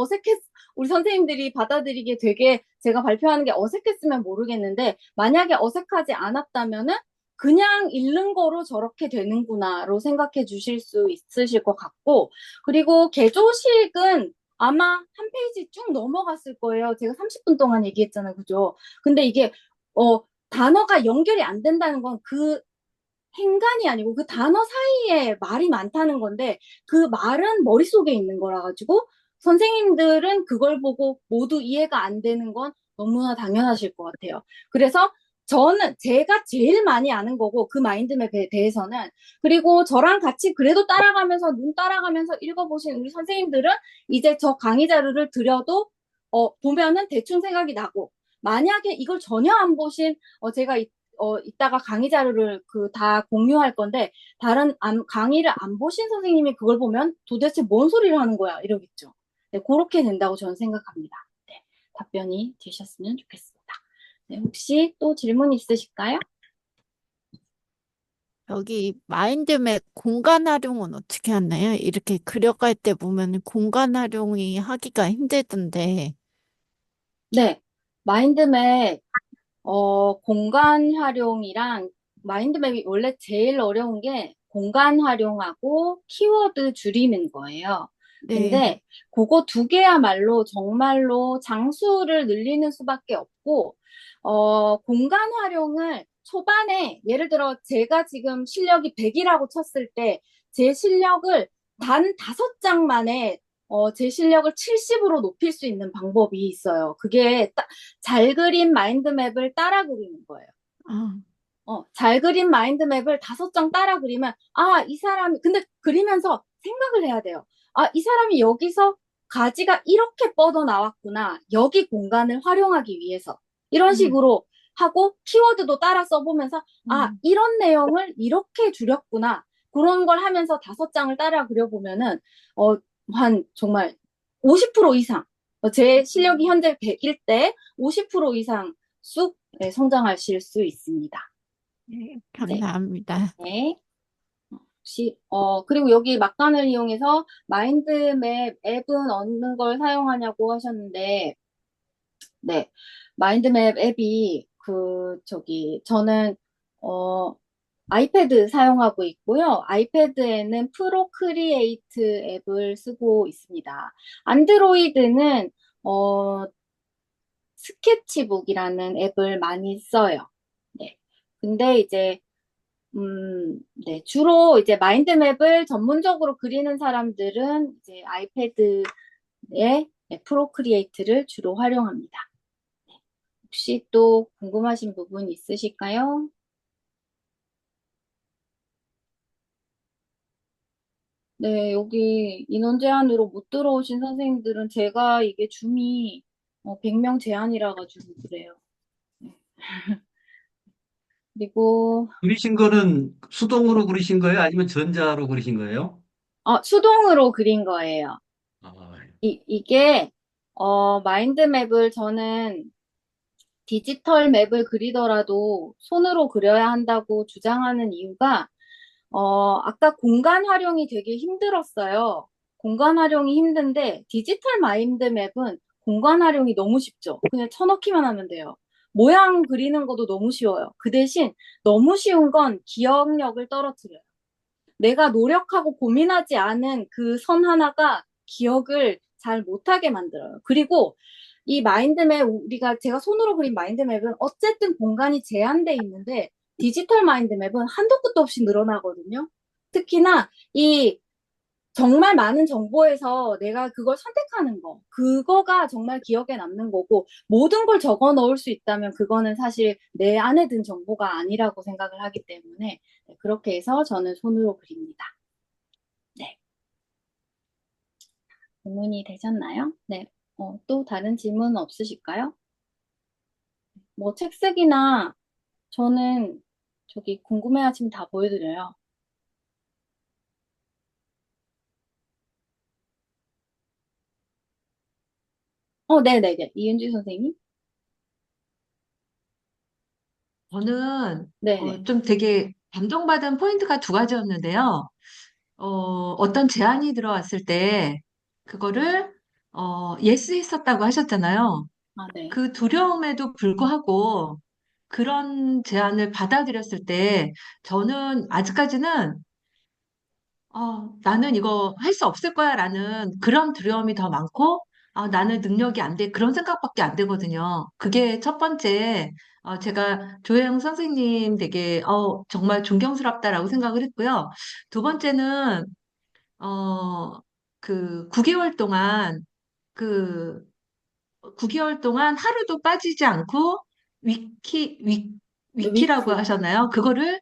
우리 선생님들이 받아들이기에 되게 제가 발표하는 게 어색했으면 모르겠는데 만약에 어색하지 않았다면은 그냥 읽는 거로 저렇게 되는구나로 생각해 주실 수 있으실 것 같고, 그리고 개조식은 아마 한 페이지 쭉 넘어갔을 거예요. 제가 30분 동안 얘기했잖아요. 그죠? 근데 이게, 단어가 연결이 안 된다는 건 그 행간이 아니고 그 단어 사이에 말이 많다는 건데 그 말은 머릿속에 있는 거라 가지고 선생님들은 그걸 보고 모두 이해가 안 되는 건 너무나 당연하실 것 같아요. 그래서 저는 제가 제일 많이 아는 거고 그 마인드맵에 대해서는, 그리고 저랑 같이 그래도 따라가면서 눈 따라가면서 읽어보신 우리 선생님들은 이제 저 강의 자료를 드려도 보면은 대충 생각이 나고, 만약에 이걸 전혀 안 보신 제가 이따가 강의 자료를 다 공유할 건데, 강의를 안 보신 선생님이 그걸 보면 도대체 뭔 소리를 하는 거야? 이러겠죠. 네, 그렇게 된다고 저는 생각합니다. 네, 답변이 되셨으면 좋겠습니다. 네, 혹시 또 질문 있으실까요? 여기 마인드맵 공간 활용은 어떻게 하나요? 이렇게 그려갈 때 보면 공간 활용이 하기가 힘들던데. 네, 마인드맵, 공간 활용이랑 마인드맵이 원래 제일 어려운 게 공간 활용하고 키워드 줄이는 거예요. 네. 근데 그거 두 개야말로 정말로 장수를 늘리는 수밖에 없고, 공간 활용을 초반에 예를 들어 제가 지금 실력이 100이라고 쳤을 때 제 실력을 단 5장 만에 제 실력을 70으로 높일 수 있는 방법이 있어요. 그게 잘 그린 마인드맵을 따라 그리는 거예요. 아, 잘 그린 마인드맵을 5장 따라 그리면, 이 사람이, 근데 그리면서 생각을 해야 돼요. 이 사람이 여기서 가지가 이렇게 뻗어 나왔구나. 여기 공간을 활용하기 위해서. 이런 음, 식으로 하고, 키워드도 따라 써보면서, 음, 이런 내용을 이렇게 줄였구나. 그런 걸 하면서 5장을 따라 그려보면은, 어, 한 정말 50% 이상, 제 실력이 현재 100일 때 50% 이상 쑥 성장하실 수 있습니다. 네, 네. 감사합니다. 네. 그리고 여기 막간을 이용해서 마인드맵 앱은 어느 걸 사용하냐고 하셨는데, 네. 마인드맵 앱이, 저는, 어, 아이패드 사용하고 있고요. 아이패드에는 프로크리에이트 앱을 쓰고 있습니다. 안드로이드는, 어, 스케치북이라는 앱을 많이 써요. 네. 근데 이제 네. 주로 이제 마인드맵을 전문적으로 그리는 사람들은 이제 아이패드에 프로크리에이트를 주로 활용합니다. 혹시 또 궁금하신 부분 있으실까요? 네, 여기 인원 제한으로 못 들어오신 선생님들은 제가 이게 줌이 100명 제한이라 가지고 그래요. 네. 그리고 그리신 거는 수동으로 그리신 거예요? 아니면 전자로 그리신 거예요? 수동으로 그린 거예요. 아, 이게 마인드맵을 저는 디지털 맵을 그리더라도 손으로 그려야 한다고 주장하는 이유가, 아까 공간 활용이 되게 힘들었어요. 공간 활용이 힘든데, 디지털 마인드 맵은 공간 활용이 너무 쉽죠. 그냥 쳐넣기만 하면 돼요. 모양 그리는 것도 너무 쉬워요. 그 대신 너무 쉬운 건 기억력을 떨어뜨려요. 내가 노력하고 고민하지 않은 그 선 하나가 기억을 잘 못하게 만들어요. 그리고 이 마인드맵, 제가 손으로 그린 마인드맵은 어쨌든 공간이 제한돼 있는데, 디지털 마인드맵은 한도 끝도 없이 늘어나거든요. 특히나 이 정말 많은 정보에서 내가 그걸 선택하는 거, 그거가 정말 기억에 남는 거고, 모든 걸 적어 넣을 수 있다면 그거는 사실 내 안에 든 정보가 아니라고 생각을 하기 때문에, 네, 그렇게 해서 저는 손으로 그립니다. 네. 질문이 되셨나요? 네. 또 다른 질문 없으실까요? 뭐 책쓰기나 저는 저기 궁금해하시면 다 보여드려요. 네네네. 이은주 선생님? 저는 네네. 좀 되게 감동받은 포인트가 두 가지였는데요. 어떤 제안이 들어왔을 때 그거를 예스 했었다고 하셨잖아요. 네. 그 두려움에도 불구하고 그런 제안을 받아들였을 때 저는 아직까지는 나는 이거 할 수 없을 거야 라는 그런 두려움이 더 많고 나는 능력이 안 돼. 그런 생각밖에 안 되거든요. 그게 첫 번째, 제가 조혜영 선생님 되게, 정말 존경스럽다라고 생각을 했고요. 두 번째는, 어, 그 9개월 동안, 그 9개월 동안 하루도 빠지지 않고 위키라고 위키. 하셨나요? 그거를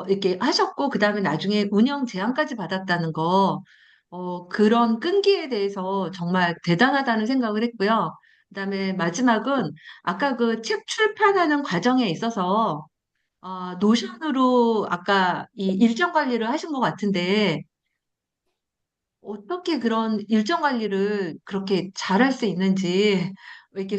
이렇게 하셨고 그다음에 나중에 운영 제안까지 받았다는 거 그런 끈기에 대해서 정말 대단하다는 생각을 했고요. 그다음에 마지막은 아까 그 책 출판하는 과정에 있어서 노션으로 아까 이 일정 관리를 하신 것 같은데, 어떻게 그런 일정 관리를 그렇게 잘할 수 있는지, 왜 이렇게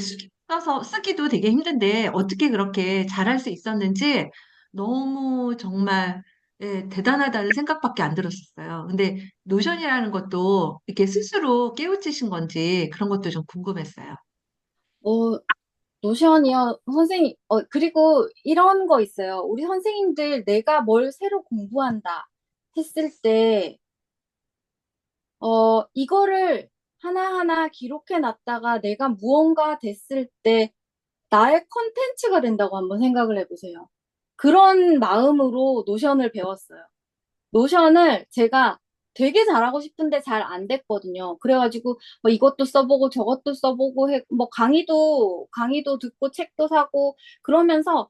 써서 쓰기도 되게 힘든데, 어떻게 그렇게 잘할 수 있었는지 너무 정말 예, 대단하다는 생각밖에 안 들었었어요. 근데 노션이라는 것도 이렇게 스스로 깨우치신 건지 그런 것도 좀 궁금했어요. 어, 노션이요. 선생님, 그리고 이런 거 있어요. 우리 선생님들 내가 뭘 새로 공부한다 했을 때, 이거를 하나하나 기록해 놨다가 내가 무언가 됐을 때 나의 컨텐츠가 된다고 한번 생각을 해보세요. 그런 마음으로 노션을 배웠어요. 노션을 제가 되게 잘하고 싶은데 잘 안 됐거든요. 그래가지고 뭐 이것도 써보고 저것도 써보고 뭐 강의도 듣고 책도 사고 그러면서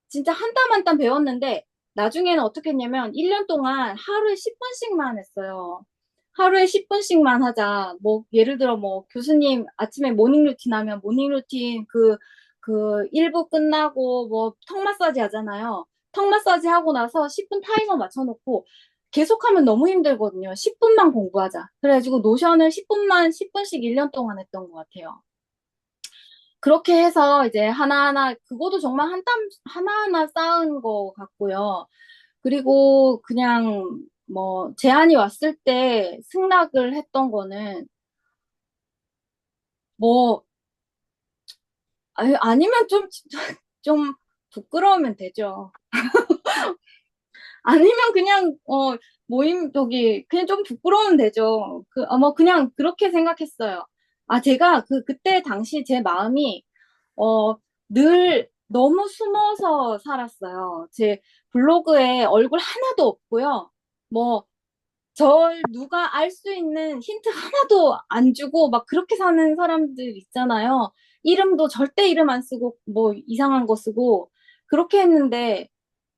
진짜 한 땀 한 땀 배웠는데 나중에는 어떻게 했냐면 1년 동안 하루에 10분씩만 했어요. 하루에 10분씩만 하자. 뭐 예를 들어 뭐 교수님 아침에 모닝 루틴 하면 모닝 루틴 그 1부 끝나고 뭐 턱 마사지 하잖아요. 턱 마사지 하고 나서 10분 타이머 맞춰놓고 계속하면 너무 힘들거든요. 10분만 공부하자. 그래가지고 노션을 10분씩 1년 동안 했던 것 같아요. 그렇게 해서 이제 하나하나, 그것도 정말 한 땀 하나하나 쌓은 거 같고요. 그리고 그냥 뭐 제안이 왔을 때 승낙을 했던 거는 뭐, 아니면 좀 부끄러우면 되죠. 아니면 그냥, 그냥 좀 부끄러우면 되죠. 뭐 그냥 그렇게 생각했어요. 제가 그때 당시 제 마음이 어, 늘 너무 숨어서 살았어요. 제 블로그에 얼굴 하나도 없고요. 뭐, 절 누가 알 수 있는 힌트 하나도 안 주고 막 그렇게 사는 사람들 있잖아요. 이름도 절대 이름 안 쓰고 뭐 이상한 거 쓰고 그렇게 했는데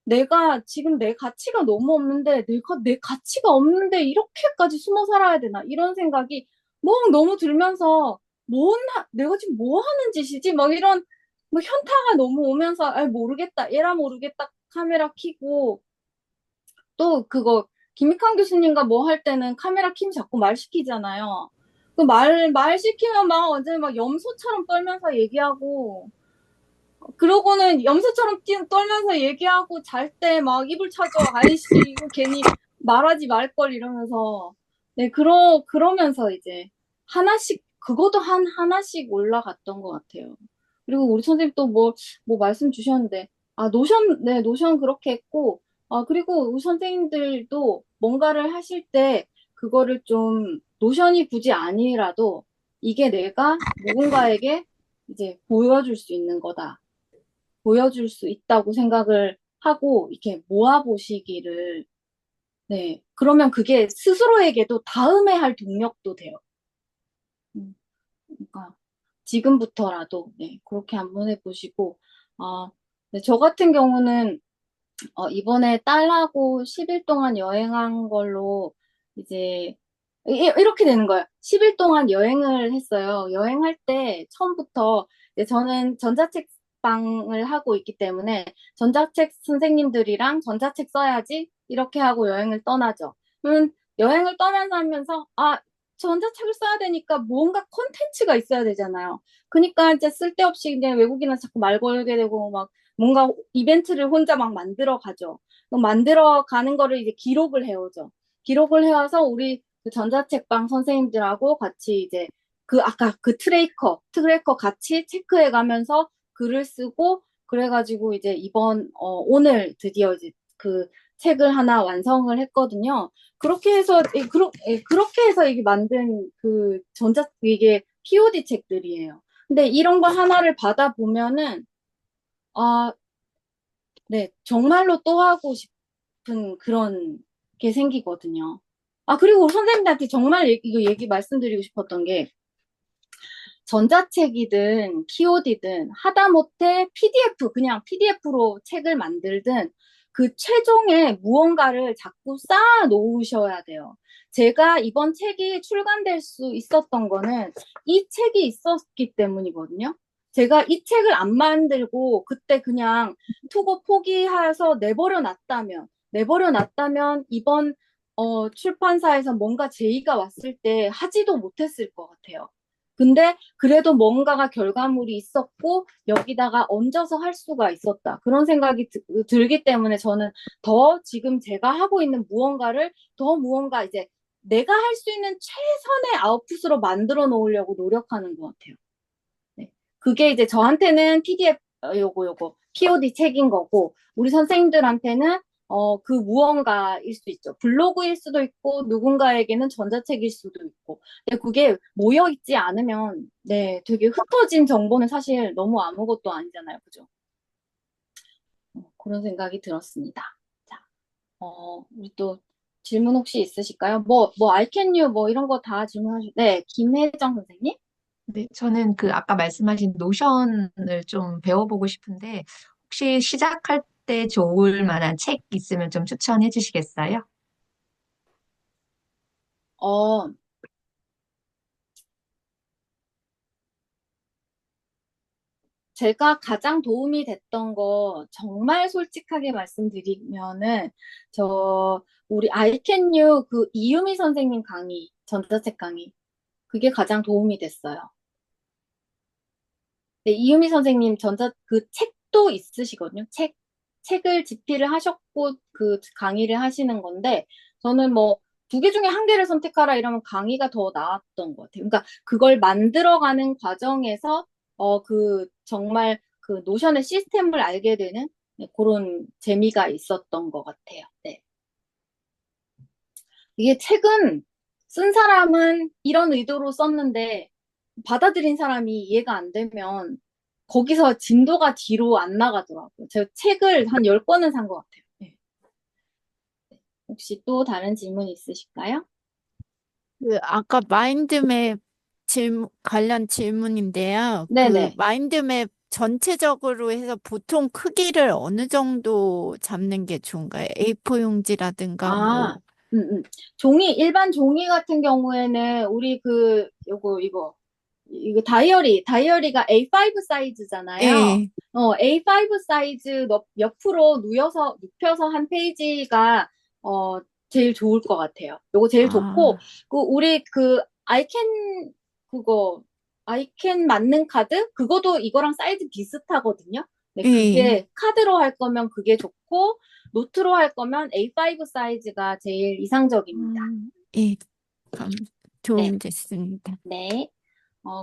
내가 지금 내 가치가 너무 없는데 내가 내 가치가 없는데 이렇게까지 숨어 살아야 되나 이런 생각이 뭐 너무 들면서 내가 지금 뭐 하는 짓이지? 막 이런 뭐 현타가 너무 오면서 모르겠다 에라 모르겠다 카메라 켜고 또 그거 김익환 교수님과 뭐 할 때는 카메라 켜면 자꾸 말 시키잖아요. 그 말 시키면 막 완전히 막 염소처럼 떨면서 얘기하고 그러고는 염소처럼 떨면서 얘기하고 잘 때 막 입을 차죠. 아이씨, 이거 괜히 말하지 말걸 이러면서. 네, 그러면서 이제 하나씩, 그것도 하나씩 올라갔던 것 같아요. 그리고 우리 선생님 또 뭐 말씀 주셨는데, 네, 노션 그렇게 했고, 그리고 우리 선생님들도 뭔가를 하실 때 그거를 좀 노션이 굳이 아니라도 이게 내가 누군가에게 이제 보여줄 수 있는 거다. 보여줄 수 있다고 생각을 하고 이렇게 모아보시기를, 네. 그러면 그게 스스로에게도 다음에 할 동력도 돼요. 음, 그러니까 지금부터라도, 네. 그렇게 한번 해보시고, 네. 저 같은 경우는, 이번에 딸하고 10일 동안 여행한 걸로 이제 이렇게 되는 거예요. 10일 동안 여행을 했어요. 여행할 때 처음부터 이제 저는 전자책방을 하고 있기 때문에 전자책 선생님들이랑 전자책 써야지 이렇게 하고 여행을 떠나죠. 여행을 떠나면서 하면서 전자책을 써야 되니까 뭔가 콘텐츠가 있어야 되잖아요. 그러니까 이제 쓸데없이 그냥 외국인한테 자꾸 말 걸게 되고 막 뭔가 이벤트를 혼자 막 만들어 가죠. 만들어 가는 거를 이제 기록을 해오죠. 기록을 해와서 우리 그 전자책방 선생님들하고 같이 이제 아까 그 트래커 같이 체크해 가면서 글을 쓰고 그래가지고 이제 오늘 드디어 이제 그 책을 하나 완성을 했거든요. 그렇게 해서, 그렇게 해서 이게 만든 이게 POD 책들이에요. 근데 이런 거 하나를 받아보면은, 아, 네, 정말로 또 하고 싶은 그런 게 생기거든요. 그리고 우리 선생님들한테 정말 이거 얘기 말씀드리고 싶었던 게, 전자책이든 키오디든 하다못해 PDF, 그냥 PDF로 책을 만들든 그 최종에 무언가를 자꾸 쌓아 놓으셔야 돼요. 제가 이번 책이 출간될 수 있었던 거는 이 책이 있었기 때문이거든요. 제가 이 책을 안 만들고 그때 그냥 투고 포기해서 내버려 놨다면 이번 출판사에서 뭔가 제의가 왔을 때 하지도 못했을 것 같아요. 근데 그래도 뭔가가 결과물이 있었고 여기다가 얹어서 할 수가 있었다. 그런 생각이 들기 때문에 저는 더 지금 제가 하고 있는 무언가를 더 무언가 이제 내가 할 수 있는 최선의 아웃풋으로 만들어 놓으려고 노력하는 것 같아요. 네. 그게 이제 저한테는 PDF, 요거, POD 책인 거고, 우리 선생님들한테는, 그 무언가일 수 있죠. 블로그일 수도 있고, 누군가에게는 전자책일 수도 있고. 근데 그게 모여있지 않으면, 네, 되게 흩어진 정보는 사실 너무 아무것도 아니잖아요. 그죠? 그런 생각이 들었습니다. 자, 우리 또 질문 혹시 있으실까요? I can you, 이런 거 다 질문하실, 네, 김혜정 선생님? 네, 저는 그 아까 말씀하신 노션을 좀 배워보고 싶은데 혹시 시작할 때 좋을 만한 책 있으면 좀 추천해 주시겠어요? 어, 제가 가장 도움이 됐던 거 정말 솔직하게 말씀드리면은 우리 I Can You 그 이유미 선생님 강의, 전자책 강의 그게 가장 도움이 됐어요. 네, 이유미 선생님 그 책도 있으시거든요. 책을 집필을 하셨고 그 강의를 하시는 건데 저는 두 개 중에 한 개를 선택하라 이러면 강의가 더 나았던 것 같아요. 그러니까 그걸 만들어가는 과정에서 정말 그 노션의 시스템을 알게 되는 네, 그런 재미가 있었던 것 같아요. 네. 이게 책은 쓴 사람은 이런 의도로 썼는데 받아들인 사람이 이해가 안 되면 거기서 진도가 뒤로 안 나가더라고요. 제가 책을 한 10권은 산 것 같아요. 네. 혹시 또 다른 질문 있으실까요? 그 아까 마인드맵 관련 질문인데요. 그 네네. 마인드맵 전체적으로 해서 보통 크기를 어느 정도 잡는 게 좋은가요? A4 용지라든가 아, 일반 종이 같은 경우에는 우리 이거 다이어리가 A5 사이즈잖아요. 예. A5 사이즈 옆으로 눕혀서 한 페이지가, 제일 좋을 것 같아요. 요거 제일 좋고, 아, 우리 아이캔 맞는 카드? 그거도 이거랑 사이즈 비슷하거든요. 네, 예. 그게 카드로 할 거면 그게 좋고, 노트로 할 거면 A5 사이즈가 제일 이상적입니다. 예. 감, 네, 도움됐습니다. 네.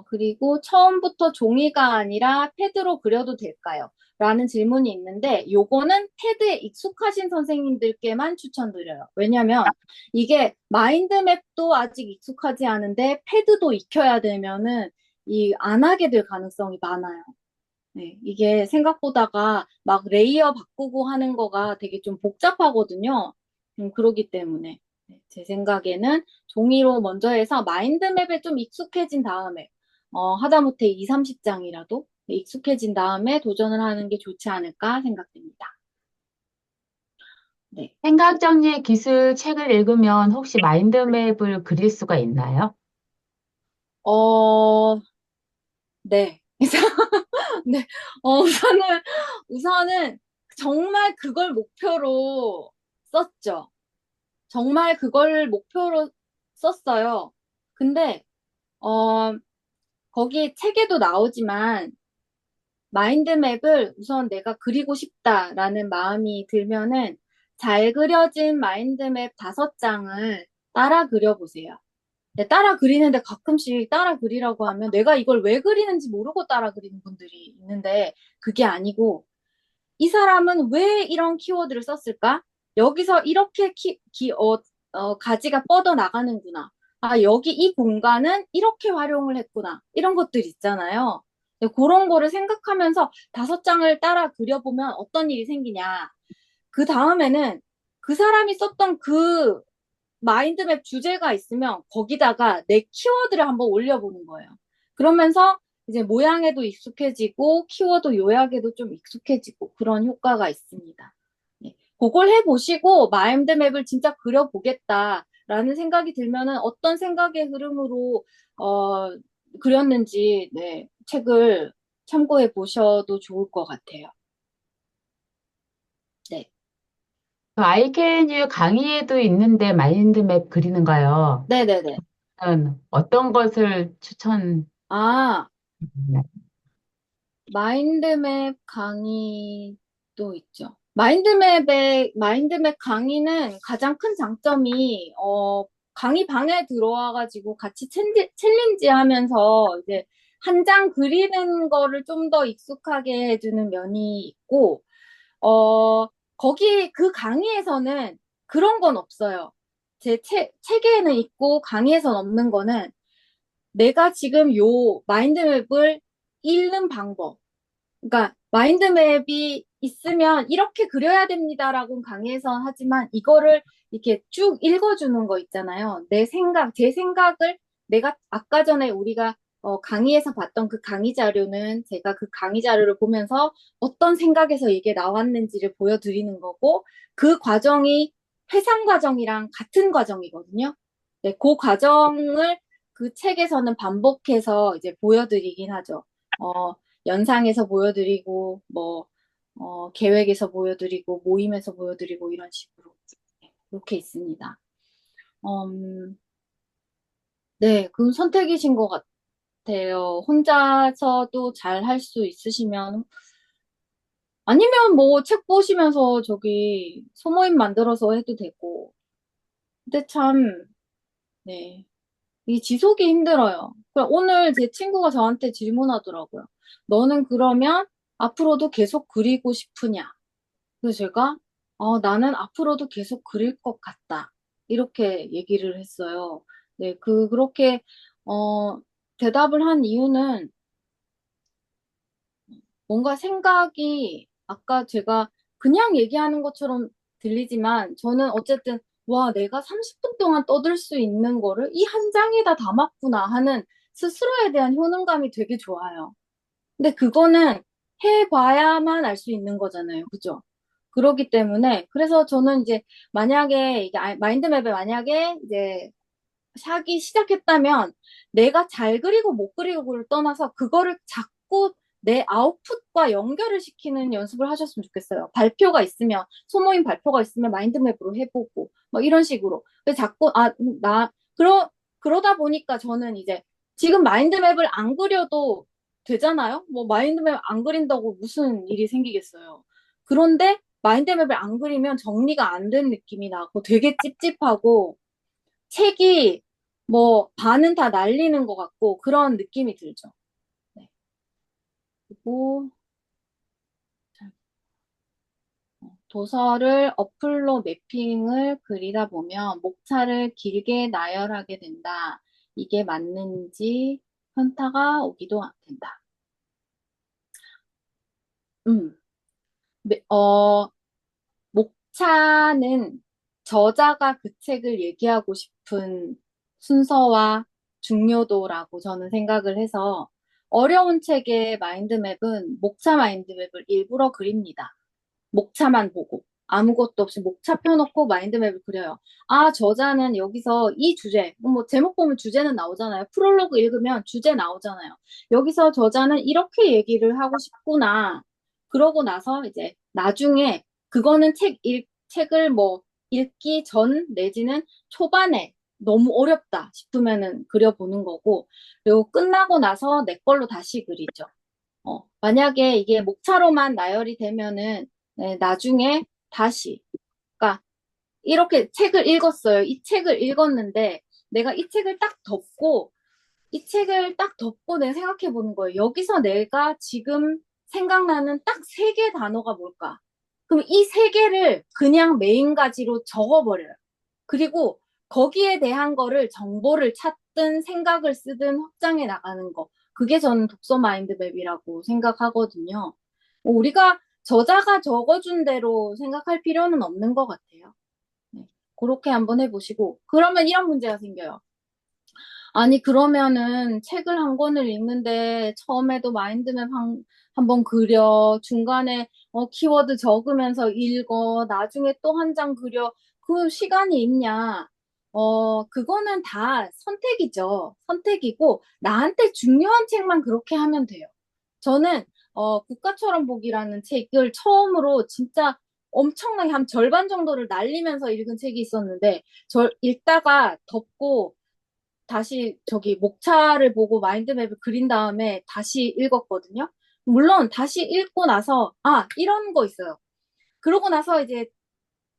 그리고 처음부터 종이가 아니라 패드로 그려도 될까요? 라는 질문이 있는데, 요거는 패드에 익숙하신 선생님들께만 추천드려요. 왜냐면, 이게 마인드맵도 아직 익숙하지 않은데, 패드도 익혀야 되면은, 안 하게 될 가능성이 많아요. 네, 이게 생각보다가 막 레이어 바꾸고 하는 거가 되게 좀 복잡하거든요. 그러기 때문에 네, 제 생각에는 종이로 먼저 해서 마인드맵에 좀 익숙해진 다음에 하다못해 2, 30장이라도 익숙해진 다음에 도전을 하는 게 좋지 않을까 생각됩니다. 네. 생각정리의 기술 책을 읽으면 혹시 마인드맵을 그릴 수가 있나요? 어, 네. 네. 우선은 정말 그걸 목표로 썼죠. 정말 그걸 목표로 썼어요. 근데, 어, 거기 책에도 나오지만, 마인드맵을 우선 내가 그리고 싶다라는 마음이 들면은, 잘 그려진 마인드맵 5장을 따라 그려보세요. 네, 따라 그리는데 가끔씩 따라 그리라고 하면 내가 이걸 왜 그리는지 모르고 따라 그리는 분들이 있는데, 그게 아니고, 이 사람은 왜 이런 키워드를 썼을까? 여기서 이렇게 가지가 뻗어 나가는구나. 아, 여기 이 공간은 이렇게 활용을 했구나. 이런 것들 있잖아요. 네, 그런 거를 생각하면서 5장을 따라 그려보면 어떤 일이 생기냐. 그 다음에는 그 사람이 썼던 그 마인드맵 주제가 있으면 거기다가 내 키워드를 한번 올려보는 거예요. 그러면서 이제 모양에도 익숙해지고 키워드 요약에도 좀 익숙해지고 그런 효과가 있습니다. 네. 그걸 해보시고 마인드맵을 진짜 그려보겠다라는 생각이 들면은 어떤 생각의 흐름으로 그렸는지 네, 책을 참고해 보셔도 좋을 것 같아요. 네. 그 아이캔유 강의에도 있는데 마인드맵 그리는 거요. 네네네. 어떤 것을 추천하나요? 아, 마인드맵 강의도 있죠. 마인드맵 강의는 가장 큰 장점이, 강의 방에 들어와가지고 같이 챌린지 하면서 이제 한 장 그리는 거를 좀 더 익숙하게 해주는 면이 있고, 거기 그 강의에서는 그런 건 없어요. 제 책에는 있고 강의에선 없는 거는 내가 지금 요 마인드맵을 읽는 방법. 그러니까 마인드맵이 있으면 이렇게 그려야 됩니다라고는 강의에서 하지만 이거를 이렇게 쭉 읽어주는 거 있잖아요. 제 생각을 내가 아까 전에 우리가 강의에서 봤던 그 강의 자료는 제가 그 강의 자료를 보면서 어떤 생각에서 이게 나왔는지를 보여드리는 거고 그 과정이 회상 과정이랑 같은 과정이거든요. 네, 그 과정을 그 책에서는 반복해서 이제 보여드리긴 하죠. 어, 연상에서 보여드리고, 계획에서 보여드리고, 모임에서 보여드리고, 이런 식으로. 이렇게 있습니다. 네, 그 선택이신 것 같아요. 혼자서도 잘 할 수 있으시면, 아니면 뭐 책 보시면서 저기 소모임 만들어서 해도 되고. 근데 참, 네. 이 지속이 힘들어요. 오늘 제 친구가 저한테 질문하더라고요. 너는 그러면 앞으로도 계속 그리고 싶으냐? 그래서 제가, 나는 앞으로도 계속 그릴 것 같다. 이렇게 얘기를 했어요. 네, 그렇게, 어, 대답을 한 이유는 뭔가 생각이 아까 제가 그냥 얘기하는 것처럼 들리지만 저는 어쨌든 와, 내가 30분 동안 떠들 수 있는 거를 이 한 장에다 담았구나 하는 스스로에 대한 효능감이 되게 좋아요. 근데 그거는 해봐야만 알 수 있는 거잖아요. 그죠? 그렇기 때문에 그래서 저는 이제 만약에 이게 마인드맵에 만약에 이제 하기 시작했다면 내가 잘 그리고 못 그리고를 떠나서 그거를 자꾸 내 아웃풋과 연결을 시키는 연습을 하셨으면 좋겠어요. 발표가 있으면, 소모임 발표가 있으면 마인드맵으로 해보고, 뭐 이런 식으로. 근데 자꾸, 그러다 보니까 저는 이제 지금 마인드맵을 안 그려도 되잖아요? 뭐 마인드맵 안 그린다고 무슨 일이 생기겠어요. 그런데 마인드맵을 안 그리면 정리가 안 된 느낌이 나고 되게 찝찝하고 책이 뭐 반은 다 날리는 것 같고 그런 느낌이 들죠. 네. 그리고 도서를 어플로 매핑을 그리다 보면 목차를 길게 나열하게 된다. 이게 맞는지 현타가 오기도 된다. 음, 네, 목차는 저자가 그 책을 얘기하고 싶은 순서와 중요도라고 저는 생각을 해서 어려운 책의 마인드맵은 목차 마인드맵을 일부러 그립니다. 목차만 보고 아무것도 없이 목차 펴놓고 마인드맵을 그려요. 아, 저자는 여기서 이 주제, 뭐 제목 보면 주제는 나오잖아요. 프롤로그 읽으면 주제 나오잖아요. 여기서 저자는 이렇게 얘기를 하고 싶구나. 그러고 나서 이제 나중에 그거는 책을 뭐 읽기 전 내지는 초반에 너무 어렵다 싶으면은 그려보는 거고, 그리고 끝나고 나서 내 걸로 다시 그리죠. 만약에 이게 목차로만 나열이 되면은 네, 나중에 다시, 그러니까 이렇게 책을 읽었어요. 이 책을 읽었는데 내가 이 책을 딱 덮고 내가 생각해 보는 거예요. 여기서 내가 지금 생각나는 딱 세 개 단어가 뭘까? 그럼 이 세 개를 그냥 메인 가지로 적어버려요. 그리고 거기에 대한 거를 정보를 찾든 생각을 쓰든 확장해 나가는 거. 그게 저는 독서 마인드맵이라고 생각하거든요. 우리가 저자가 적어준 대로 생각할 필요는 없는 것 같아요. 네. 그렇게 한번 해보시고, 그러면 이런 문제가 생겨요. 아니, 그러면은 책을 한 권을 읽는데 처음에도 마인드맵 한번 그려, 중간에 키워드 적으면서 읽어, 나중에 또 한 장 그려. 그 시간이 있냐? 그거는 다 선택이죠. 선택이고, 나한테 중요한 책만 그렇게 하면 돼요. 저는 국가처럼 보기라는 책을 처음으로 진짜 엄청나게 한 절반 정도를 날리면서 읽은 책이 있었는데 저 읽다가 덮고 다시 저기 목차를 보고 마인드맵을 그린 다음에 다시 읽었거든요. 물론 다시 읽고 나서 이런 거 있어요. 그러고 나서 이제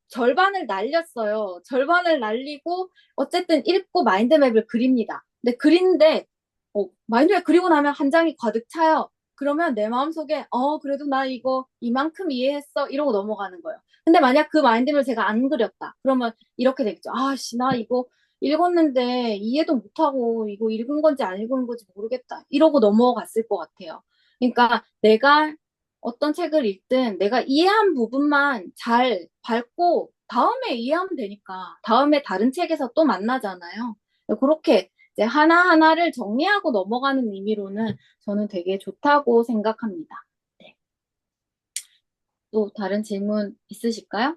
절반을 날렸어요. 절반을 날리고 어쨌든 읽고 마인드맵을 그립니다. 근데 그리는데 마인드맵 그리고 나면 한 장이 가득 차요. 그러면 내 마음속에 그래도 나 이거 이만큼 이해했어 이러고 넘어가는 거예요. 근데 만약 그 마인드맵을 제가 안 그렸다. 그러면 이렇게 되겠죠. 아씨 나 이거 읽었는데 이해도 못하고 이거 읽은 건지 안 읽은 건지 모르겠다. 이러고 넘어갔을 것 같아요. 그러니까 내가 어떤 책을 읽든 내가 이해한 부분만 잘 밟고 다음에 이해하면 되니까 다음에 다른 책에서 또 만나잖아요. 그렇게 이제 하나하나를 정리하고 넘어가는 의미로는 저는 되게 좋다고 생각합니다. 네. 또 다른 질문 있으실까요?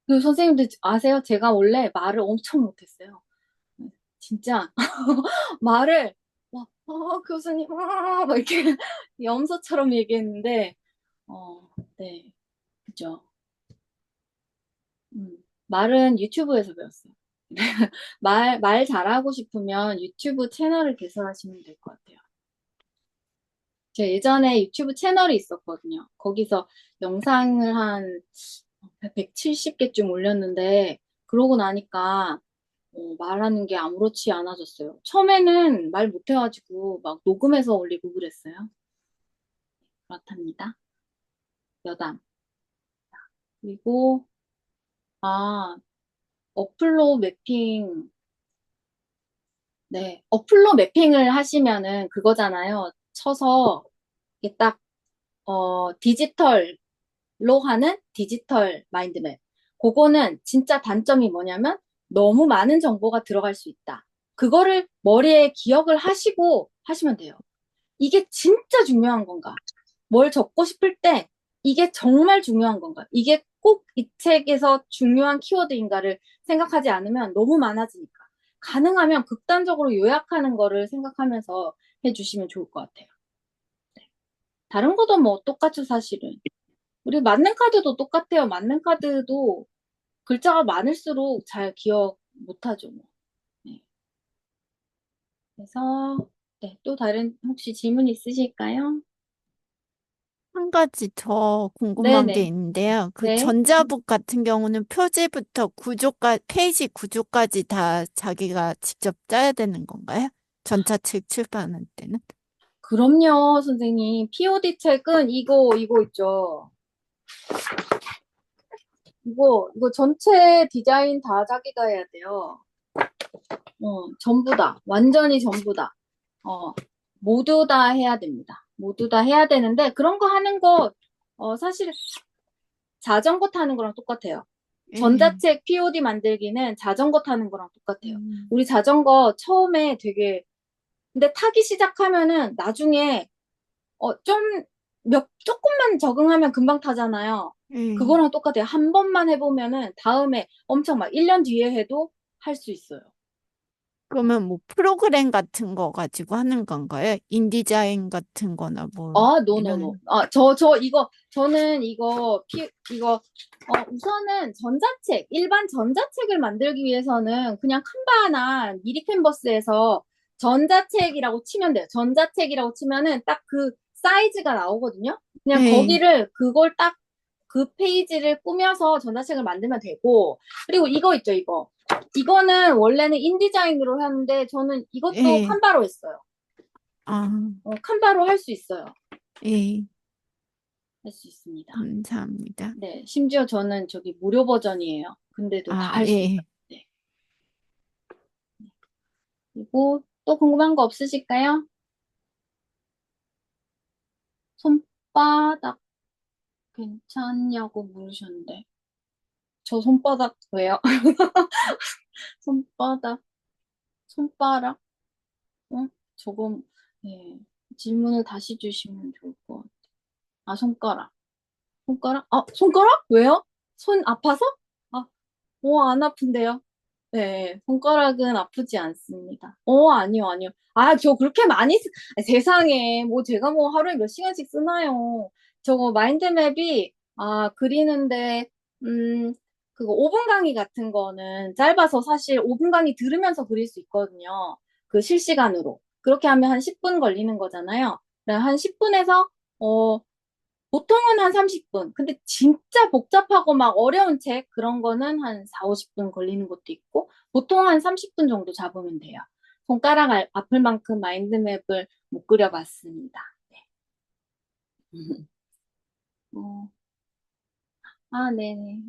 그 선생님들 아세요? 제가 원래 말을 엄청 못했어요. 진짜 말을 막 교수님 막 이렇게 염소처럼 얘기했는데 네, 그죠. 말은 유튜브에서 배웠어요. 말 잘하고 싶으면 유튜브 채널을 개설하시면 될 것 같아요. 제가 예전에 유튜브 채널이 있었거든요. 거기서 영상을 한 170개쯤 올렸는데, 그러고 나니까 말하는 게 아무렇지 않아졌어요. 처음에는 말 못해가지고 막 녹음해서 올리고 그랬어요. 그렇답니다. 여담. 그리고, 어플로 매핑. 네, 어플로 매핑을 하시면은 그거잖아요. 쳐서 이게 딱, 디지털로 하는 디지털 마인드맵. 그거는 진짜 단점이 뭐냐면 너무 많은 정보가 들어갈 수 있다. 그거를 머리에 기억을 하시고 하시면 돼요. 이게 진짜 중요한 건가? 뭘 적고 싶을 때 이게 정말 중요한 건가? 이게 꼭 이 책에서 중요한 키워드인가를 생각하지 않으면 너무 많아지니까. 가능하면 극단적으로 요약하는 거를 생각하면서 해주시면 좋을 것 같아요. 네. 다른 것도 뭐 똑같죠, 사실은. 우리 맞는 카드도 똑같아요. 맞는 카드도 글자가 많을수록 잘 기억 못하죠, 뭐. 네. 그래서, 네, 또 다른 혹시 질문 있으실까요? 한 가지 더 궁금한 게 네네. 있는데요. 그 네. 전자북 같은 경우는 표지부터 페이지 구조까지 다 자기가 직접 짜야 되는 건가요? 전자책 출판할 때는? 그럼요, 선생님. POD 책은 이거 있죠. 이거 전체 디자인 다 자기가 해야 돼요. 전부 다. 완전히 전부 다. 모두 다 해야 됩니다. 모두 다 해야 되는데, 그런 거 하는 거, 사실 자전거 타는 거랑 똑같아요. 예. 전자책 POD 만들기는 자전거 타는 거랑 똑같아요. 음. 우리 자전거 처음에 되게, 근데 타기 시작하면은 나중에, 조금만 적응하면 금방 타잖아요. 예. 그거랑 똑같아요. 한 번만 해보면은 다음에 엄청 막 1년 뒤에 해도 할 수 있어요. 그러면 뭐 프로그램 같은 거 가지고 하는 건가요? 인디자인 같은 거나 뭐 노노노. 이런. 저는 우선은 일반 전자책을 만들기 위해서는 그냥 칸바나 미리 캔버스에서 전자책이라고 치면 돼요. 전자책이라고 치면은 딱 그 사이즈가 나오거든요. 그냥 예. 그걸 딱 그 페이지를 꾸며서 전자책을 만들면 되고, 그리고 이거 있죠, 이거. 이거는 원래는 인디자인으로 하는데, 저는 이것도 예. 칸바로 했어요. 아, 칸바로 할 수 있어요. 예. 할 수 있습니다. 감사합니다. 네, 심지어 저는 저기 무료 버전이에요. 근데도 다 할 수 있어요. 예. 네. 그리고 또 궁금한 거 없으실까요? 손바닥 괜찮냐고 물으셨는데. 저 손바닥 왜요? 손바닥, 손가락? 조금, 네. 질문을 다시 주시면 좋을 것 같아요. 손가락. 손가락? 손가락? 왜요? 손 아파서? 안 아픈데요? 네, 손가락은 아프지 않습니다. 아니요, 아니요. 저 그렇게 많이 세상에, 뭐 제가 뭐 하루에 몇 시간씩 쓰나요? 저거 마인드맵이, 그리는데, 음, 그거 5분 강의 같은 거는 짧아서 사실 5분 강의 들으면서 그릴 수 있거든요. 그 실시간으로. 그렇게 하면 한 10분 걸리는 거잖아요. 한 10분에서, 보통은 한 30분. 근데 진짜 복잡하고 막 어려운 책 그런 거는 한 4, 50분 걸리는 것도 있고 보통 한 30분 정도 잡으면 돼요. 손가락 아플 만큼 마인드맵을 못 그려봤습니다. 네. 어, 네네.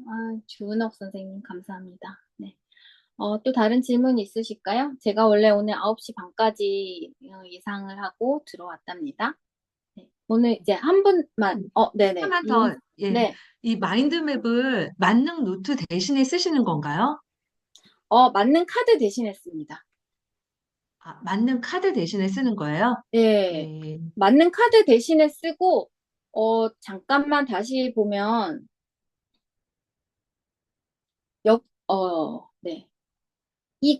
주은옥 선생님 감사합니다. 네. 또 다른 질문 있으실까요? 제가 원래 오늘 9시 반까지 예상을 하고 들어왔답니다. 네. 오늘 이제 한 분만, 네네. 하나만 더, 예. 네. 이 마인드맵을 만능 노트 대신에 쓰시는 건가요? 맞는 카드 대신했습니다. 만능 카드 대신에 쓰는 거예요? 네. 네. 맞는 카드 대신에 쓰고, 잠깐만 다시 보면, 네. 이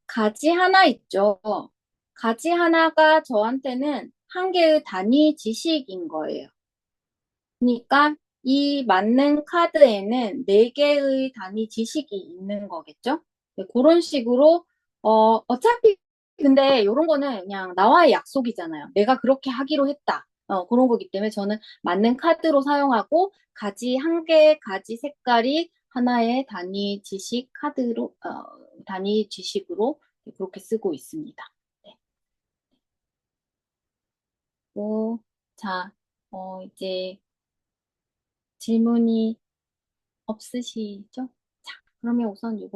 가지 하나 있죠. 가지 하나가 저한테는 한 개의 단위 지식인 거예요. 그러니까 이 맞는 카드에는 네 개의 단위 지식이 있는 거겠죠? 네, 그런 식으로, 어차피 근데 이런 거는 그냥 나와의 약속이잖아요. 내가 그렇게 하기로 했다. 그런 거기 때문에 저는 맞는 카드로 사용하고 가지 한 개의 가지 색깔이 하나의 단위 지식 카드로, 단위 지식으로 그렇게 쓰고 있습니다. 네. 자, 이제 질문이 없으시죠? 자, 그러면 우선 이거